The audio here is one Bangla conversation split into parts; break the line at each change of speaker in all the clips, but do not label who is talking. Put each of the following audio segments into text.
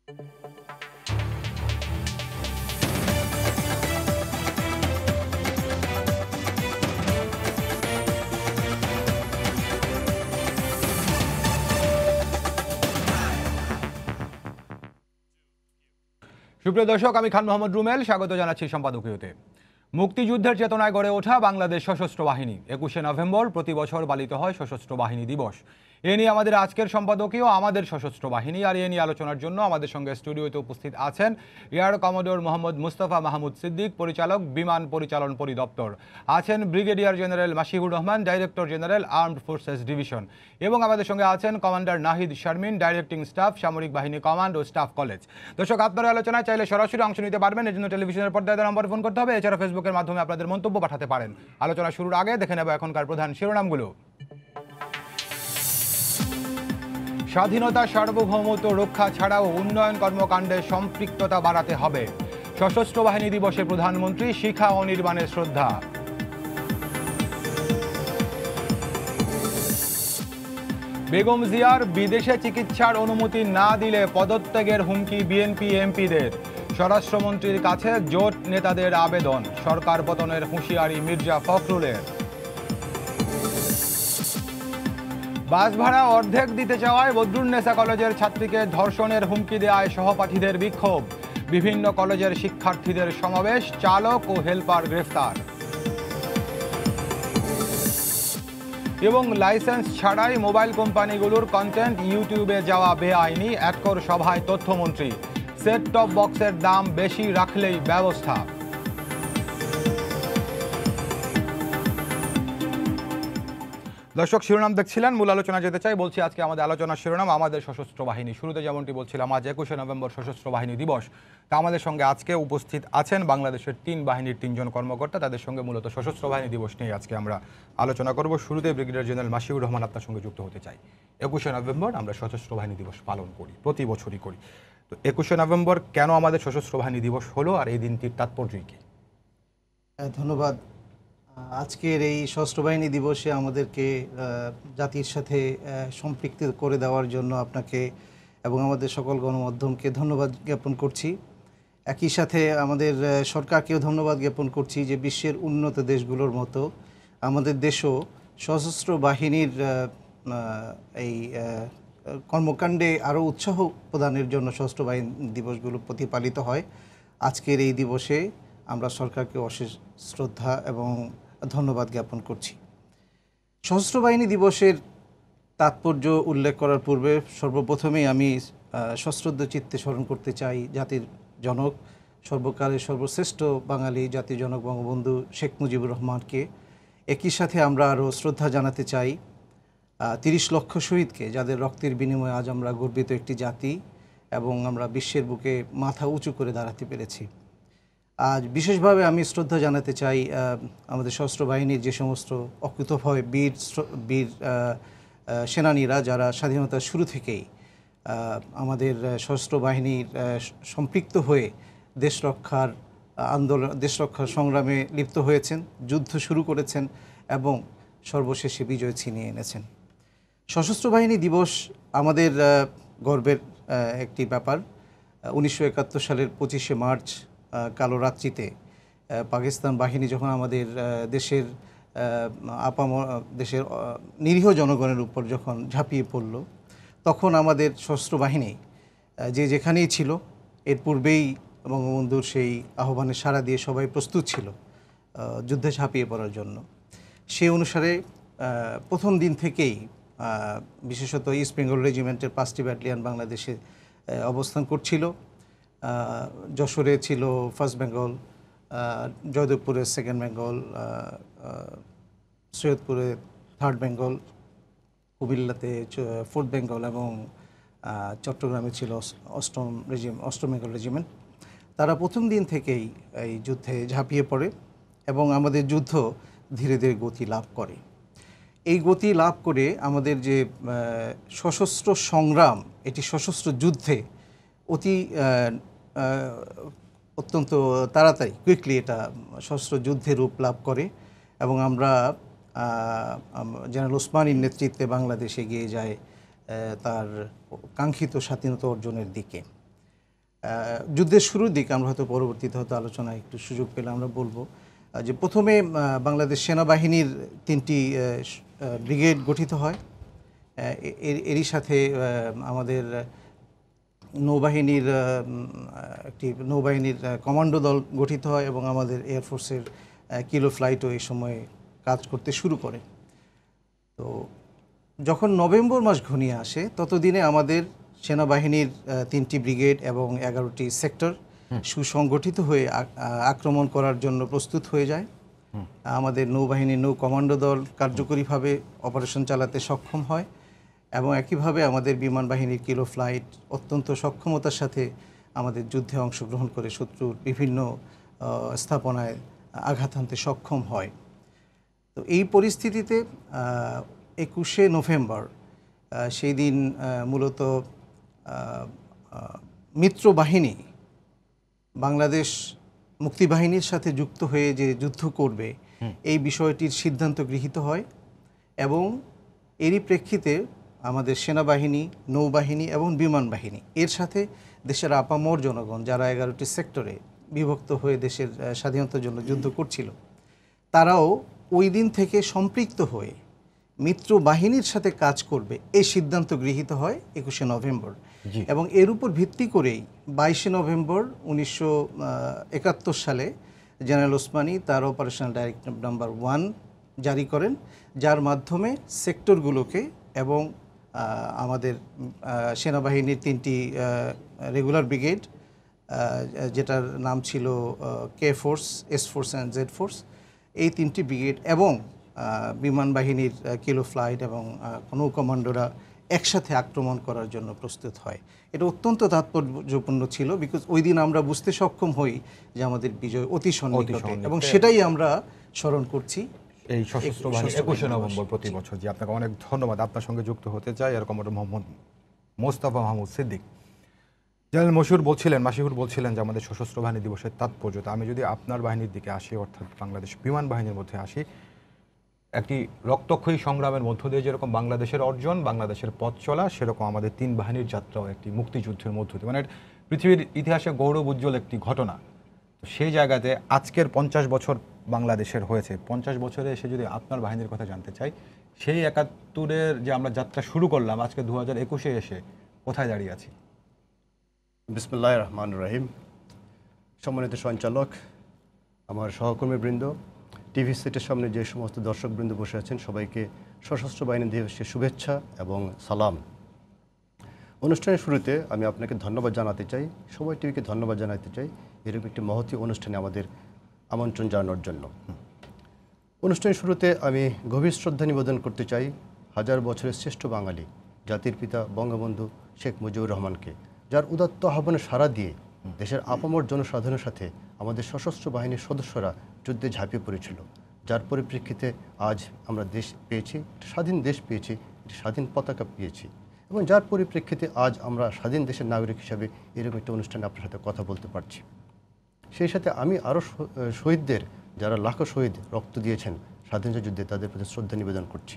সুপ্রিয় দর্শক, আমি খান মোহাম্মদ রুমেল স্বাগত জানাচ্ছি সম্পাদকীয়তে। মুক্তিযুদ্ধের চেতনায় গড়ে ওঠা বাংলাদেশ সশস্ত্র বাহিনী 21শে নভেম্বর প্রতি বছর পালিত হয় সশস্ত্র বাহিনী দিবস। এ নিয়ে আমাদের আজকের সম্পাদকীয় আমাদের সশস্ত্র বাহিনী, আর এ নিয়ে আলোচনার জন্য আমাদের সঙ্গে স্টুডিওতে উপস্থিত আছেন এয়ার কমোডোর মোহাম্মদ মুস্তফা মাহমুদ সিদ্দিক, পরিচালক, বিমান পরিচালন পরিদপ্তর। আছেন brigadier general Mashihur Rahman, director general armed forces division. এবং আমাদের সঙ্গে আছেন commander Nahid Sharmin, directing staff, সামরিক বাহিনী কমান্ড ও স্টাফ কলেজ। দর্শক, আপনারা আলোচনায় চাইলে সরাসরি অংশ নিতে পারবেন। এর জন্য টেলিভিশনের পর্দায় নম্বর ফোন করতে হবে। এছাড়া ফেসবুকের মাধ্যমে আপনাদের মন্তব্য পাঠাতে পারেন। আলোচনা শুরুর আগে দেখে নেব এখনকার প্রধান শিরোনামগুলো। স্বাধীনতা, সার্বভৌমত্ব রক্ষা ছাড়াও উন্নয়ন কর্মকাণ্ডে সম্পৃক্ততা বাড়াতে হবে। সশস্ত্র বাহিনী দিবসে প্রধানমন্ত্রী শিখা অনির্বাণে শ্রদ্ধা। বেগম জিয়ার বিদেশে চিকিৎসার অনুমতি না দিলে পদত্যাগের হুমকি বিএনপি এমপিদের। স্বরাষ্ট্রমন্ত্রীর কাছে জোট নেতাদের আবেদন। সরকার পতনের হুঁশিয়ারি মির্জা ফখরুলের। বাস ভাড়া অর্ধেক দিতে চাওয়ায় বদরুন্নেসা কলেজের ছাত্রীকে ধর্ষণের হুমকি দেওয়ায় সহপাঠীদের বিক্ষোভ। বিভিন্ন কলেজের শিক্ষার্থীদের সমাবেশ, চালক ও হেলপার গ্রেফতার। এবং লাইসেন্স ছাড়াই মোবাইল কোম্পানিগুলোর কন্টেন্ট ইউটিউবে যাওয়া বেআইনি, একর সভায় তথ্যমন্ত্রী। সেট টপ বক্সের দাম বেশি রাখলেই ব্যবস্থা। দর্শক, শিরোনাম দেখছিলেন, মূল আলোচনা যেতে চাই। বলছি আজকে আমাদের আলোচনার শিরোনাম আমাদের সশস্ত্র বাহিনী। শুরুতে যেমনটি বলছিলাম, আজ 21শে নভেম্বর সশস্ত্র বাহিনী দিবস। তা আমাদের সঙ্গে আজকে উপস্থিত আছেন বাংলাদেশের 3 বাহিনীর 3 জন কর্মকর্তা। তাদের সঙ্গে মূলত সশস্ত্র বাহিনী দিবস নিয়ে আজকে আমরা আলোচনা করব। শুরুতে ব্রিগেডিয়ার জেনারেল মাশিহুর রহমান, আপনার সঙ্গে যুক্ত হতে চাই। 21শে নভেম্বর আমরা সশস্ত্র বাহিনী দিবস পালন করি, প্রতি বছরই করি। তো 21শে নভেম্বর কেন আমাদের সশস্ত্র বাহিনী দিবস হলো, আর এই দিনটির তাৎপর্যই কি?
ধন্যবাদ। আজকের এই সশস্ত্র বাহিনী দিবসে আমাদেরকে জাতির সাথে সম্পৃক্ত করে দেওয়ার জন্য আপনাকে এবং আমাদের সকল গণমাধ্যমকে ধন্যবাদ জ্ঞাপন করছি। একই সাথে আমাদের সরকারকেও ধন্যবাদ জ্ঞাপন করছি যে বিশ্বের উন্নত দেশগুলোর মতো আমাদের দেশও সশস্ত্র বাহিনীর এই কর্মকাণ্ডে আরও উৎসাহ প্রদানের জন্য সশস্ত্র বাহিনী দিবসগুলো প্রতিপালিত হয়। আজকের এই দিবসে আমরা সরকারকে অশেষ শ্রদ্ধা এবং ধন্যবাদ জ্ঞাপন করছি। সশস্ত্র বাহিনী দিবসের তাৎপর্য উল্লেখ করার পূর্বে সর্বপ্রথমেই আমি সশ্রদ্ধ চিত্তে স্মরণ করতে চাই জাতির জনক, সর্বকালের সর্বশ্রেষ্ঠ বাঙালি জাতির জনক বঙ্গবন্ধু শেখ মুজিবুর রহমানকে। একই সাথে আমরা আরও শ্রদ্ধা জানাতে চাই 30 লক্ষ শহীদকে, যাদের রক্তের বিনিময়ে আজ আমরা গর্বিত একটি জাতি এবং আমরা বিশ্বের বুকে মাথা উঁচু করে দাঁড়াতে পেরেছি। আজ বিশেষভাবে আমি শ্রদ্ধা জানাতে চাই আমাদের সশস্ত্র বাহিনীর যে সমস্ত অকুতোভয় বীর সেনানীরা, যারা স্বাধীনতার শুরু থেকেই আমাদের সশস্ত্র বাহিনীর সম্পৃক্ত হয়ে দেশ রক্ষার সংগ্রামে লিপ্ত হয়েছেন, যুদ্ধ শুরু করেছেন এবং সর্বশেষে বিজয় ছিনিয়ে এনেছেন। সশস্ত্র বাহিনী দিবস আমাদের গর্বের একটি ব্যাপার। 1971 সালের 25শে মার্চ কালো রাত্রিতে পাকিস্তান বাহিনী যখন আমাদের দেশের দেশের নিরীহ জনগণের উপর যখন ঝাঁপিয়ে পড়ল, তখন আমাদের সশস্ত্র বাহিনী যে যেখানেই ছিল, এর পূর্বেই বঙ্গবন্ধুর সেই আহ্বানে সাড়া দিয়ে সবাই প্রস্তুত ছিল যুদ্ধে ঝাঁপিয়ে পড়ার জন্য। সেই অনুসারে প্রথম দিন থেকেই বিশেষত ইস্ট বেঙ্গল রেজিমেন্টের 5টি ব্যাটালিয়ন বাংলাদেশে অবস্থান করছিল। যশোরে ছিল ফার্স্ট বেঙ্গল, জয়দেবপুরে সেকেন্ড বেঙ্গল, সৈয়দপুরে থার্ড বেঙ্গল, কুমিল্লাতে ফোর্থ বেঙ্গল এবং চট্টগ্রামে ছিল অষ্টম বেঙ্গল রেজিমেন্ট। তারা প্রথম দিন থেকেই এই যুদ্ধে ঝাঁপিয়ে পড়ে এবং আমাদের যুদ্ধ ধীরে ধীরে গতি লাভ করে। এই গতি লাভ করে আমাদের যে সশস্ত্র সংগ্রাম, এটি সশস্ত্র যুদ্ধে অত্যন্ত তাড়াতাড়ি কুইকলি এটা সশস্ত্র যুদ্ধে রূপ লাভ করে এবং আমরা জেনারেল ওসমানীর নেতৃত্বে বাংলাদেশ এগিয়ে যায় তার কাঙ্ক্ষিত স্বাধীনতা অর্জনের দিকে। যুদ্ধের শুরুর দিকে আমরা হয়তো পরবর্তীতে হয়তো আলোচনায় একটু সুযোগ পেলে আমরা বলবো যে প্রথমে বাংলাদেশ সেনাবাহিনীর 3টি ব্রিগেড গঠিত হয়। এরই সাথে আমাদের নৌবাহিনীর একটি নৌবাহিনীর কমান্ডো দল গঠিত হয় এবং আমাদের এয়ারফোর্সের কিলো ফ্লাইটও এই সময়ে কাজ করতে শুরু করে। তো যখন নভেম্বর মাস ঘনিয়ে আসে ততদিনে আমাদের সেনাবাহিনীর 3টি ব্রিগেড এবং 11টি সেক্টর সুসংগঠিত হয়ে আক্রমণ করার জন্য প্রস্তুত হয়ে যায়। আমাদের নৌবাহিনীর নৌ কমান্ডো দল কার্যকরীভাবে অপারেশন চালাতে সক্ষম হয় এবং একইভাবে আমাদের বিমান বাহিনীর কিলো ফ্লাইট অত্যন্ত সক্ষমতার সাথে আমাদের যুদ্ধে অংশগ্রহণ করে শত্রুর বিভিন্ন স্থাপনায় আঘাত হানতে সক্ষম হয়। তো এই পরিস্থিতিতে 21শে নভেম্বর সেই দিন মূলত মিত্র বাহিনী বাংলাদেশ মুক্তিবাহিনীর সাথে যুক্ত হয়ে যে যুদ্ধ করবে এই বিষয়টির সিদ্ধান্ত গৃহীত হয় এবং এরই প্রেক্ষিতে আমাদের সেনাবাহিনী, নৌবাহিনী এবং বিমান বাহিনী এর সাথে দেশের আপামর জনগণ যারা 11টি সেক্টরে বিভক্ত হয়ে দেশের স্বাধীনতার জন্য যুদ্ধ করছিল তারাও ওই দিন থেকে সম্পৃক্ত হয়ে মিত্র বাহিনীর সাথে কাজ করবে এই সিদ্ধান্ত গৃহীত হয় 21শে নভেম্বর এবং এর উপর ভিত্তি করেই 22শে নভেম্বর 1971 সালে জেনারেল ওসমানী তার অপারেশনাল ডাইরেক্টিভ নাম্বার 1 জারি করেন, যার মাধ্যমে সেক্টরগুলোকে এবং আমাদের সেনাবাহিনীর 3টি রেগুলার ব্রিগেড যেটার নাম ছিল K force, S force and Z force, এই 3টি ব্রিগেড এবং বিমান বাহিনীর কিলো ফ্লাইট এবং নৌ কমান্ডোরা একসাথে আক্রমণ করার জন্য প্রস্তুত হয়। এটা অত্যন্ত তাৎপর্যপূর্ণ ছিল বিকজ ওই দিন আমরা বুঝতে সক্ষম হই যে আমাদের বিজয় অতি সন্নিকটে এবং সেটাই আমরা স্মরণ করছি
এই সশস্ত্র বাহিনী 21শে নভেম্বর প্রতি বছর। জি, আপনাকে অনেক ধন্যবাদ। আপনার সঙ্গে যুক্ত হতে চাই এরকম মোহাম্মদ মোস্তফা মাহমুদ সিদ্দিক। জেনারেল মাসিহুর বলছিলেন যে আমাদের সশস্ত্র বাহিনী দিবসের তাৎপর্যতা। আমি যদি আপনার বাহিনীর দিকে আসি, অর্থাৎ বাংলাদেশ বিমান বাহিনীর মধ্যে আসি, একটি রক্তক্ষয়ী সংগ্রামের মধ্য দিয়ে যেরকম বাংলাদেশের অর্জন, বাংলাদেশের পথ চলা, সেরকম আমাদের 3 বাহিনীর যাত্রাও একটি মুক্তিযুদ্ধের মধ্য দিয়ে, মানে পৃথিবীর ইতিহাসে গৌরব উজ্জ্বল একটি ঘটনা। তো সেই জায়গাতে আজকের 50 বছর বাংলাদেশের হয়েছে, 50 বছরে এসে যদি আপনার বাহিনীর কথা জানতে চাই, সেই 71-এর যে আমরা যাত্রা শুরু করলাম আজকে 2021-এ এসে কোথায় দাঁড়িয়ে আছি?
বিসমিল্লাহির রহমানির রহিম। সম্মানিত সঞ্চালক, আমার সহকর্মীবৃন্দ, টিভি সেটের সামনে যে সমস্ত দর্শকবৃন্দ বসে আছেন, সবাইকে সশস্ত্র বাহিনী দিবসের শুভেচ্ছা এবং সালাম। অনুষ্ঠানের শুরুতে আমি আপনাকে ধন্যবাদ জানাতে চাই, সময় টিভিকে ধন্যবাদ জানাতে চাই এরকম একটি মহতী অনুষ্ঠানে আমাদের আমন্ত্রণ জানানোর জন্য। অনুষ্ঠানের শুরুতে আমি গভীর শ্রদ্ধা নিবেদন করতে চাই হাজার বছরের শ্রেষ্ঠ বাঙালি, জাতির পিতা বঙ্গবন্ধু শেখ মুজিবুর রহমানকে, যার উদাত্ত আহ্বানে সাড়া দিয়ে দেশের আপামর জনসাধারণের সাথে আমাদের সশস্ত্র বাহিনীর সদস্যরা যুদ্ধে ঝাঁপিয়ে পড়েছিল, যার পরিপ্রেক্ষিতে আজ আমরা দেশ পেয়েছি, স্বাধীন দেশ পেয়েছি, একটি স্বাধীন পতাকা পেয়েছি এবং যার পরিপ্রেক্ষিতে আজ আমরা স্বাধীন দেশের নাগরিক হিসাবে এরকম একটা অনুষ্ঠানে আপনার সাথে কথা বলতে পারছি। সেই সাথে আমি আরও শহীদদের, যারা লাখো শহীদ রক্ত দিয়েছেন স্বাধীনতা যুদ্ধে, তাদের প্রতি শ্রদ্ধা নিবেদন করছি।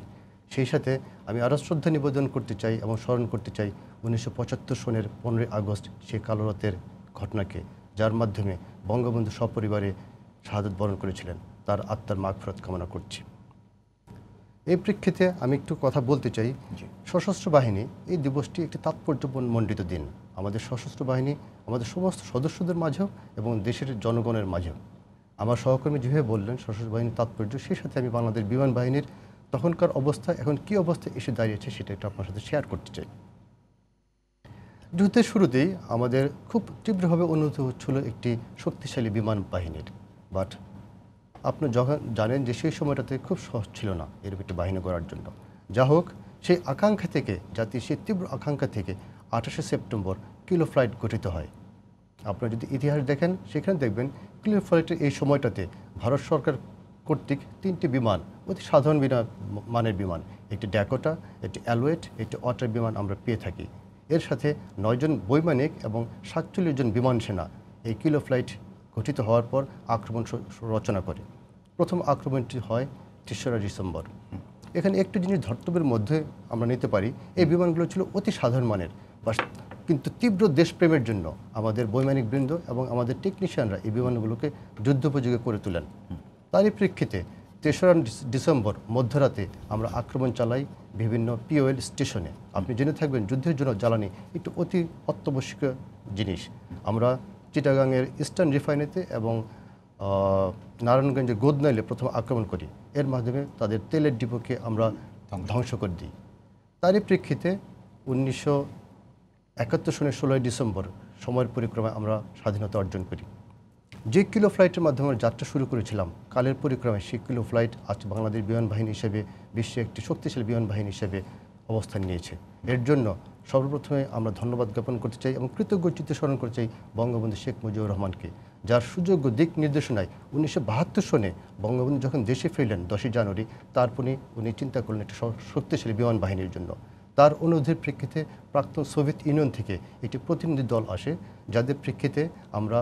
সেই সাথে আমি আরও শ্রদ্ধা নিবেদন করতে চাই এবং স্মরণ করতে চাই 1975 সনের 15ই আগস্ট সেই কালো রাতের ঘটনাকে, যার মাধ্যমে বঙ্গবন্ধু সপরিবারে শাহাদত বরণ করেছিলেন। তার আত্মার মাগফিরাত কামনা করছি। এই প্রেক্ষিতে আমি একটু কথা বলতে চাই, সশস্ত্র বাহিনী এই দিবসটি একটি তাৎপর্যমণ্ডিত দিন আমাদের সশস্ত্র বাহিনী, আমাদের সমস্ত সদস্যদের মাঝেও এবং দেশের জনগণের মাঝেও। আমার সহকর্মী যেভাবে বললেন সশস্ত্র বাহিনীর তাৎপর্য, সেই সাথে আমি বাংলাদেশ বিমান বাহিনীর তখনকার অবস্থা, এখন কী অবস্থায় এসে দাঁড়িয়েছে সেটা একটু আপনার সাথে শেয়ার করতে চাই। যুদ্ধের শুরুতেই আমাদের খুব তীব্রভাবে অনুভূত হচ্ছিল একটি শক্তিশালী বিমান বাহিনীর, বাট আপনি যখন জানেন যে সেই সময়টাতে খুব সহজ ছিল না এরকম একটি বাহিনী গড়ার জন্য। যা হোক, সেই আকাঙ্ক্ষা থেকে, জাতির সেই তীব্র আকাঙ্ক্ষা থেকে 28শে সেপ্টেম্বর কিলো ফ্লাইট গঠিত হয়। আপনারা যদি ইতিহাস দেখেন সেখানে দেখবেন কিলো ফ্লাইটের এই সময়টাতে ভারত সরকার কর্তৃক 3টি বিমান, অতি সাধারণ মানের বিমান, একটি ড্যাকোটা, একটি অ্যালোয়েট, একটি অটার বিমান আমরা পেয়ে থাকি। এর সাথে 9 জন বৈমানিক এবং 47 জন বিমান সেনা এই কিলো ফ্লাইট গঠিত হওয়ার পর আক্রমণ রচনা করে। প্রথম আক্রমণটি হয় 3রা ডিসেম্বর। এখানে একটি জিনিস ধর্তব্যের মধ্যে আমরা নিতে পারি, এই বিমানগুলো ছিল অতি সাধারণ মানের, বা কিন্তু তীব্র দেশপ্রেমের জন্য আমাদের বৈমানিক বৃন্দ এবং আমাদের টেকনিশিয়ানরা এই বিমানগুলোকে যুদ্ধোপযোগী করে তোলেন। তারই প্রেক্ষিতে 3রা ডিসেম্বর মধ্যরাতে আমরা আক্রমণ চালাই বিভিন্ন পিওএল স্টেশনে। আপনি জেনে থাকবেন যুদ্ধের জন্য জ্বালানি একটু অতি অত্যাবশ্যকীয় জিনিস। আমরা চিটাগাংয়ের ইস্টার্ন রিফাইনারিতে এবং নারায়ণগঞ্জের গোদনাইলে প্রথম আক্রমণ করি। এর মাধ্যমে তাদের তেলের ডিপোকে আমরা ধ্বংস করে দিই। তারই প্রেক্ষিতে 1971 সনের 16ই ডিসেম্বর সময়ের পরিক্রমায় আমরা স্বাধীনতা অর্জন করি। যে কিলো ফ্লাইটের মাধ্যমে আমরা যাত্রা শুরু করেছিলাম, কালের পরিক্রমায় সেই কিলো ফ্লাইট আজ বাংলাদেশ বিমান বাহিনী হিসেবে বিশ্বে একটি শক্তিশালী বিমান বাহিনী হিসেবে অবস্থান নিয়েছে। এর জন্য সর্বপ্রথমে আমরা ধন্যবাদ জ্ঞাপন করতে চাই এবং কৃতজ্ঞ চিত্তে স্মরণ করতে চাই বঙ্গবন্ধু শেখ মুজিবুর রহমানকে, যার সুযোগ্য দিক নির্দেশনায় 1972 সনে বঙ্গবন্ধু যখন দেশে ফিরলেন 10ই জানুয়ারি, তারপরই উনি চিন্তা করলেন একটি শক্তিশালী বিমান বাহিনীর জন্য। তার অনুরোধের প্রেক্ষিতে প্রাক্তন সোভিয়েত ইউনিয়ন থেকে একটি প্রতিনিধি দল আসে, যাদের প্রেক্ষিতে আমরা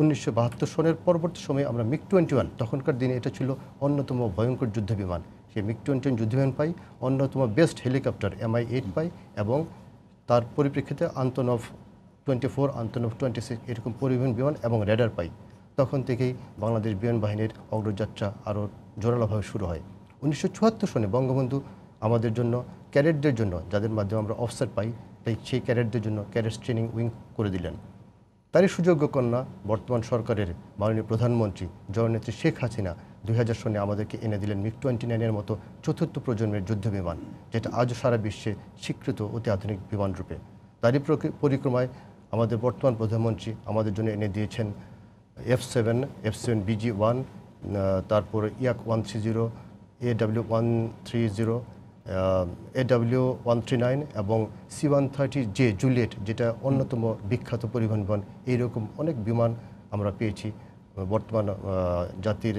1972 সনের পরবর্তী সময়ে আমরা MiG-21, তখনকার দিনে এটা ছিল অন্যতম ভয়ঙ্কর যুদ্ধ বিমান, সেই MiG-21 যুদ্ধবিমান পাই, অন্যতম বেস্ট হেলিকপ্টার Mi-8 পাই এবং তার পরিপ্রেক্ষিতে আন্তনভ 24, আন্তনভ 26 এরকম পরিবহন বিমান এবং রেডার পাই। তখন থেকেই বাংলাদেশ বিমান বাহিনীর অগ্রযাত্রা আরও জোরালোভাবে শুরু হয়। 1974 সনে বঙ্গবন্ধু আমাদের জন্য ক্যাডেটদের জন্য, যাদের মাধ্যমে আমরা অফিসার পাই, তাই সেই ক্যাডেটদের জন্য ক্যাডেটস ট্রেনিং উইং করে দিলেন। তারই সুযোগ্য কন্যা বর্তমান সরকারের মাননীয় প্রধানমন্ত্রী জননেত্রী শেখ হাসিনা 2000 সনে আমাদেরকে এনে দিলেন MiG-29 মতো চতুর্থ প্রজন্মের যুদ্ধ বিমান, যেটা আজও সারা বিশ্বে স্বীকৃত অতি আধুনিক বিমান রূপে। তারই পরিক্রমায় আমাদের বর্তমান প্রধানমন্ত্রী আমাদের জন্য এনে দিয়েছেন F7 BG-1, তারপর Yak-130, AW-130, AW-139 এবং C-130J জুলিয়েট, যেটা অন্যতম বিখ্যাত পরিবহন বিমান। এইরকম অনেক বিমান আমরা পেয়েছি বর্তমান জাতির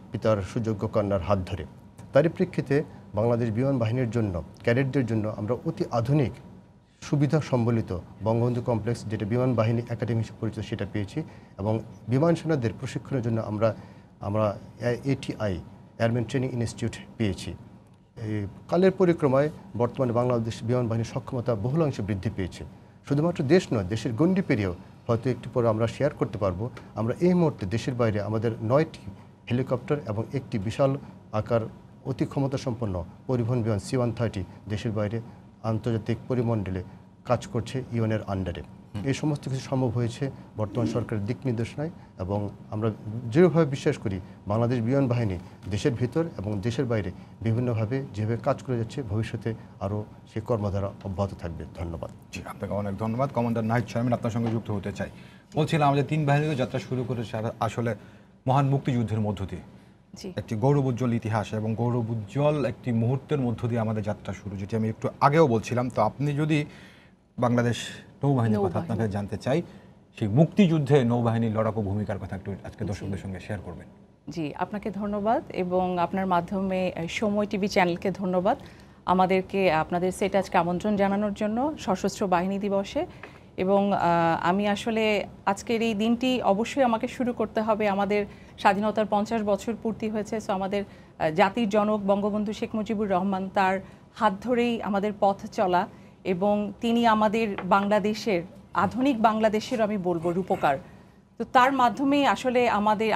পিতার সুযোগ্য কন্যার হাত ধরে। তারই প্রেক্ষিতে বাংলাদেশ বিমান বাহিনীর জন্য ক্যাডেটদের জন্য আমরা অতি আধুনিক সুবিধা সম্বলিত বঙ্গবন্ধু কমপ্লেক্স, যেটা বিমান বাহিনী একাডেমি হিসেবে পরিচিত, সেটা পেয়েছি এবং বিমান সেনাদের প্রশিক্ষণের জন্য আমরা ATI এয়ারম্যান ট্রেনিং ইনস্টিটিউট পেয়েছি। এই কালের পরিক্রমায় বর্তমানে বাংলাদেশ বিমান বাহিনীর সক্ষমতা বহুলাংশে বৃদ্ধি পেয়েছে। শুধুমাত্র দেশ নয়, দেশের গণ্ডি পেরিয়েও হয়তো একটু পরে আমরা শেয়ার করতে পারবো, আমরা এই মুহূর্তে দেশের বাইরে আমাদের 9টি হেলিকপ্টার এবং একটি বিশাল আকার অতি ক্ষমতা সম্পন্ন পরিবহন বিমান C-130 দেশের বাইরে আন্তর্জাতিক পরিমণ্ডলে কাজ করছে ইউএনের আন্ডারে। এই সমস্ত কিছু সম্ভব হয়েছে বর্তমান সরকারের দিক নির্দেশনায় এবং আমরা দৃঢ়ভাবে বিশ্বাস করি বাংলাদেশ বিমান বাহিনী দেশের ভিতর এবং দেশের বাইরে বিভিন্নভাবে যেভাবে কাজ করে যাচ্ছে, ভবিষ্যতে আরও সেই কর্মধারা অব্যাহত থাকবে। ধন্যবাদ।
জি, আপনাকে অনেক ধন্যবাদ। কমান্ডার নাহিদ শারমিন, আপনার সঙ্গে যুক্ত হতে চাই। বলছিলাম আমাদের 3 বাহিনীতে যাত্রা শুরু করেছে আসলে মহান মুক্তিযুদ্ধের মধ্য দিয়ে, একটি গৌরবোজ্জ্বল ইতিহাস এবং গৌরবোজ্জ্বল একটি মুহূর্তের মধ্য দিয়ে আমাদের যাত্রা শুরু, যেটি আমি একটু আগেও বলছিলাম। তো আপনি যদি বাংলাদেশ নৌবাহিনীর কথা আপনাকে জানতে চাই, সেই মুক্তিযুদ্ধে নৌবাহিনীর লড়াকু ভূমিকার কথা একটু আজকে দর্শকদের সঙ্গে শেয়ার করবেন।
জি, আপনাকে ধন্যবাদ এবং আপনার মাধ্যমে সময় টিভি চ্যানেলকে ধন্যবাদ আমাদেরকে আপনাদের সেট আজকে আমন্ত্রণ জানানোর জন্য সশস্ত্র বাহিনী দিবসে। এবং আমি আসলে আজকের এই দিনটি অবশ্যই আমাকে শুরু করতে হবে, আমাদের স্বাধীনতার 50 বছর পূর্তি হয়েছে। সো আমাদের জাতির জনক বঙ্গবন্ধু শেখ মুজিবুর রহমান, তার হাত ধরেই আমাদের পথ চলা এবং তিনি আমাদের বাংলাদেশের, আধুনিক বাংলাদেশের আমি বলবো রূপকার। তো তার মাধ্যমেই আসলে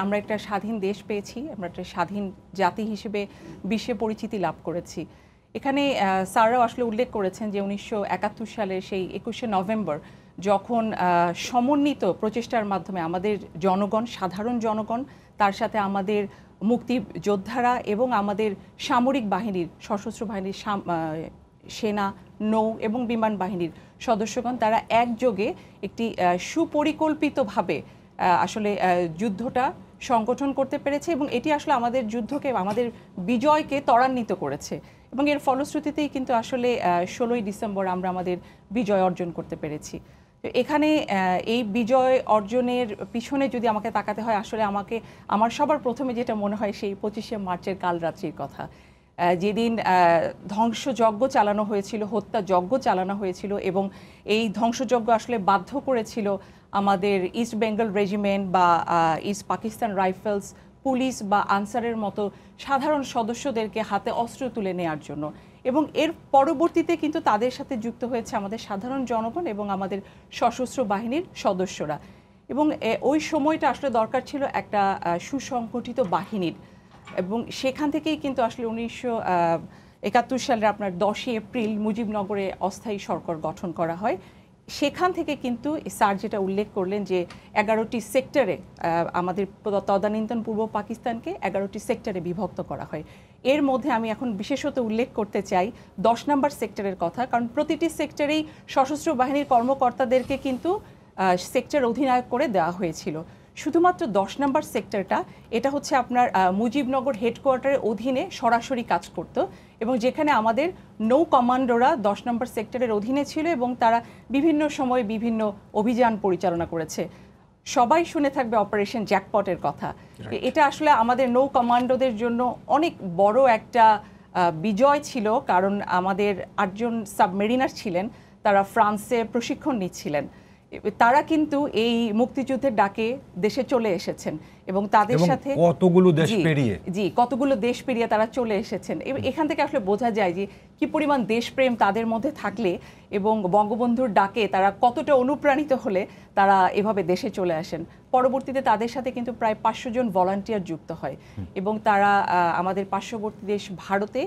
আমরা একটা স্বাধীন দেশ পেয়েছি, আমরা একটা স্বাধীন জাতি হিসেবে বিশ্বে পরিচিতি লাভ করেছি। এখানে স্যাররাও আসলে উল্লেখ করেছেন যে 1971 সালের সেই 21শে নভেম্বর যখন সমন্বিত প্রচেষ্টার মাধ্যমে আমাদের জনগণ, সাধারণ জনগণ, তার সাথে আমাদের মুক্তিযোদ্ধারা এবং আমাদের সামরিক বাহিনীর, সশস্ত্র বাহিনীর সেনা, নৌ এবং বিমান বাহিনীর সদস্যগণ, তারা একযোগে একটি সুপরিকল্পিতভাবে আসলে যুদ্ধটা সংগঠন করতে পেরেছে এবং এটি আসলে আমাদের যুদ্ধকে, আমাদের বিজয়কে ত্বরান্বিত করেছে এবং এর ফলশ্রুতিতেই কিন্তু আসলে 16ই ডিসেম্বর আমরা আমাদের বিজয় অর্জন করতে পেরেছি। এখানে এই বিজয় অর্জনের পিছনে যদি আমাকে তাকাতে হয়, আসলে আমার সবার প্রথমে যেটা মনে হয় সেই 25শে মার্চের কালরাত্রির কথা, যেদিন ধ্বংসযজ্ঞ চালানো হয়েছিল, হত্যাযজ্ঞ চালানো হয়েছিল এবং এই ধ্বংসযজ্ঞ আসলে বাধ্য করেছিল আমাদের ইস্ট বেঙ্গল রেজিমেন্ট বা ইস্ট পাকিস্তান রাইফেলস পুলিশ বা আনসারের মতো সাধারণ সদস্যদেরকে হাতে অস্ত্র তুলে নেওয়ার জন্য। এবং এর পরবর্তীতে কিন্তু তাদের সাথে যুক্ত হয়েছে আমাদের সাধারণ জনগণ এবং আমাদের সশস্ত্র বাহিনীর সদস্যরা। এবং ওই সময়টা আসলে দরকার ছিল একটা সুসংগঠিত বাহিনীর, এবং সেখান থেকেই কিন্তু আসলে 1971 সালের আপনার 10 এপ্রিল মুজিবনগরে অস্থায়ী সরকার গঠন করা হয়। সেখান থেকে কিন্তু স্যার যেটা উল্লেখ করলেন যে 11টি সেক্টরে আমাদের তদানীন্তন পূর্ব পাকিস্তানকে 11টি সেক্টরে বিভক্ত করা হয়। এর মধ্যে আমি এখন বিশেষত উল্লেখ করতে চাই 10 নম্বর সেক্টরের কথা, কারণ প্রতিটি সেক্টরেই সশস্ত্র বাহিনীর কর্মকর্তাদেরকে কিন্তু সেক্টর অধিনায়ক করে দেওয়া হয়েছিল। শুধুমাত্র 10 নম্বর সেক্টরটা, এটা হচ্ছে আপনার মুজিবনগর হেডকোয়ার্টারের অধীনে সরাসরি কাজ করত, এবং যেখানে আমাদের নৌ কমান্ডোরা 10 নম্বর সেক্টরের অধীনে ছিল এবং তারা বিভিন্ন সময় বিভিন্ন অভিযান পরিচালনা করেছে। সবাই শুনে থাকবে অপারেশন জ্যাকপটের কথা। এটা আসলে আমাদের নৌ কমান্ডোদের জন্য অনেক বড় একটা বিজয় ছিল, কারণ আমাদের 8 জন সাবমেরিনার ছিলেন, তারা ফ্রান্সে প্রশিক্ষণ নিচ্ছিলেন। তারা কিন্তু এই মুক্তিযুদ্ধের ডাকে দেশে চলে এসেছেন এবং তাদের সাথে
কতগুলো দেশ পেরিয়ে
কতগুলো দেশ পেরিয়ে তারা চলে এসেছেন। এখান থেকে আসলে বোঝা যায় যে কি পরিমাণ দেশপ্রেম তাদের মধ্যে থাকলে এবং বঙ্গবন্ধুর ডাকে তারা কতটা অনুপ্রাণিত হলে তারা এভাবে দেশে চলে আসেন। পরবর্তীতে তাদের সাথে কিন্তু প্রায় 500 জন ভলান্টিয়ার যুক্ত হয় এবং তারা আমাদের পার্শ্ববর্তী দেশ ভারতে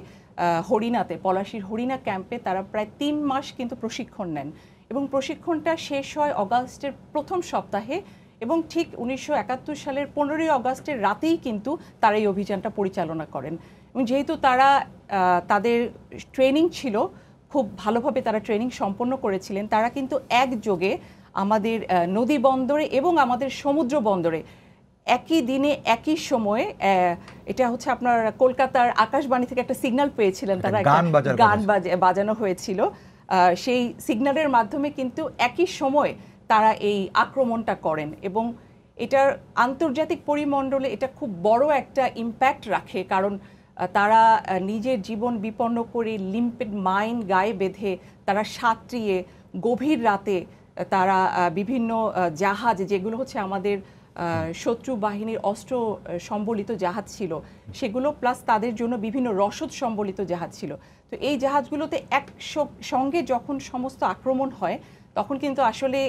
হরিণাতে, পলাশীর হরিণা ক্যাম্পে তারা প্রায় 3 মাস কিন্তু প্রশিক্ষণ নেন, এবং প্রশিক্ষণটা শেষ হয় অগাস্টের প্রথম সপ্তাহে, এবং ঠিক 1971 সালের 15ই অগাস্টের রাতেই কিন্তু তারা এই অভিযানটা পরিচালনা করেন। এবং যেহেতু তারা তাদের ট্রেনিং ছিল, খুব ভালোভাবে তারা ট্রেনিং সম্পন্ন করেছিলেন, তারা কিন্তু একযোগে আমাদের নদী বন্দরে এবং আমাদের সমুদ্র বন্দরে একই দিনে একই সময়ে, এটা হচ্ছে আপনার কলকাতার আকাশবাণী থেকে একটা সিগন্যাল পেয়েছিলেন, তারা গান বাজানো হয়েছিল, সেই সিগন্যালের মাধ্যমে কিন্তু একই সময় তারা এই আক্রমণটা করেন, এবং এটার আন্তর্জাতিক পরিমণ্ডলে এটা খুব বড় একটা ইম্প্যাক্ট রাখে, কারণ তারা নিজের জীবন বিপন্ন করে লিম্পেড মাইন গায়ে বেঁধে তারা সাঁতরিয়ে গভীর রাতে তারা বিভিন্ন জাহাজ, যেগুলো হচ্ছে আমাদের শত্রু বাহিনীর অস্ত্র সম্বলিত জাহাজ ছিল সেগুলো, প্লাস তাদের জন্য বিভিন্ন রসদ সম্বলিত জাহাজ ছিল। তো এই জাহাজগুলোতে একসঙ্গে যখন সমস্ত আক্রমণ হয়, তখন কিন্তু আসলে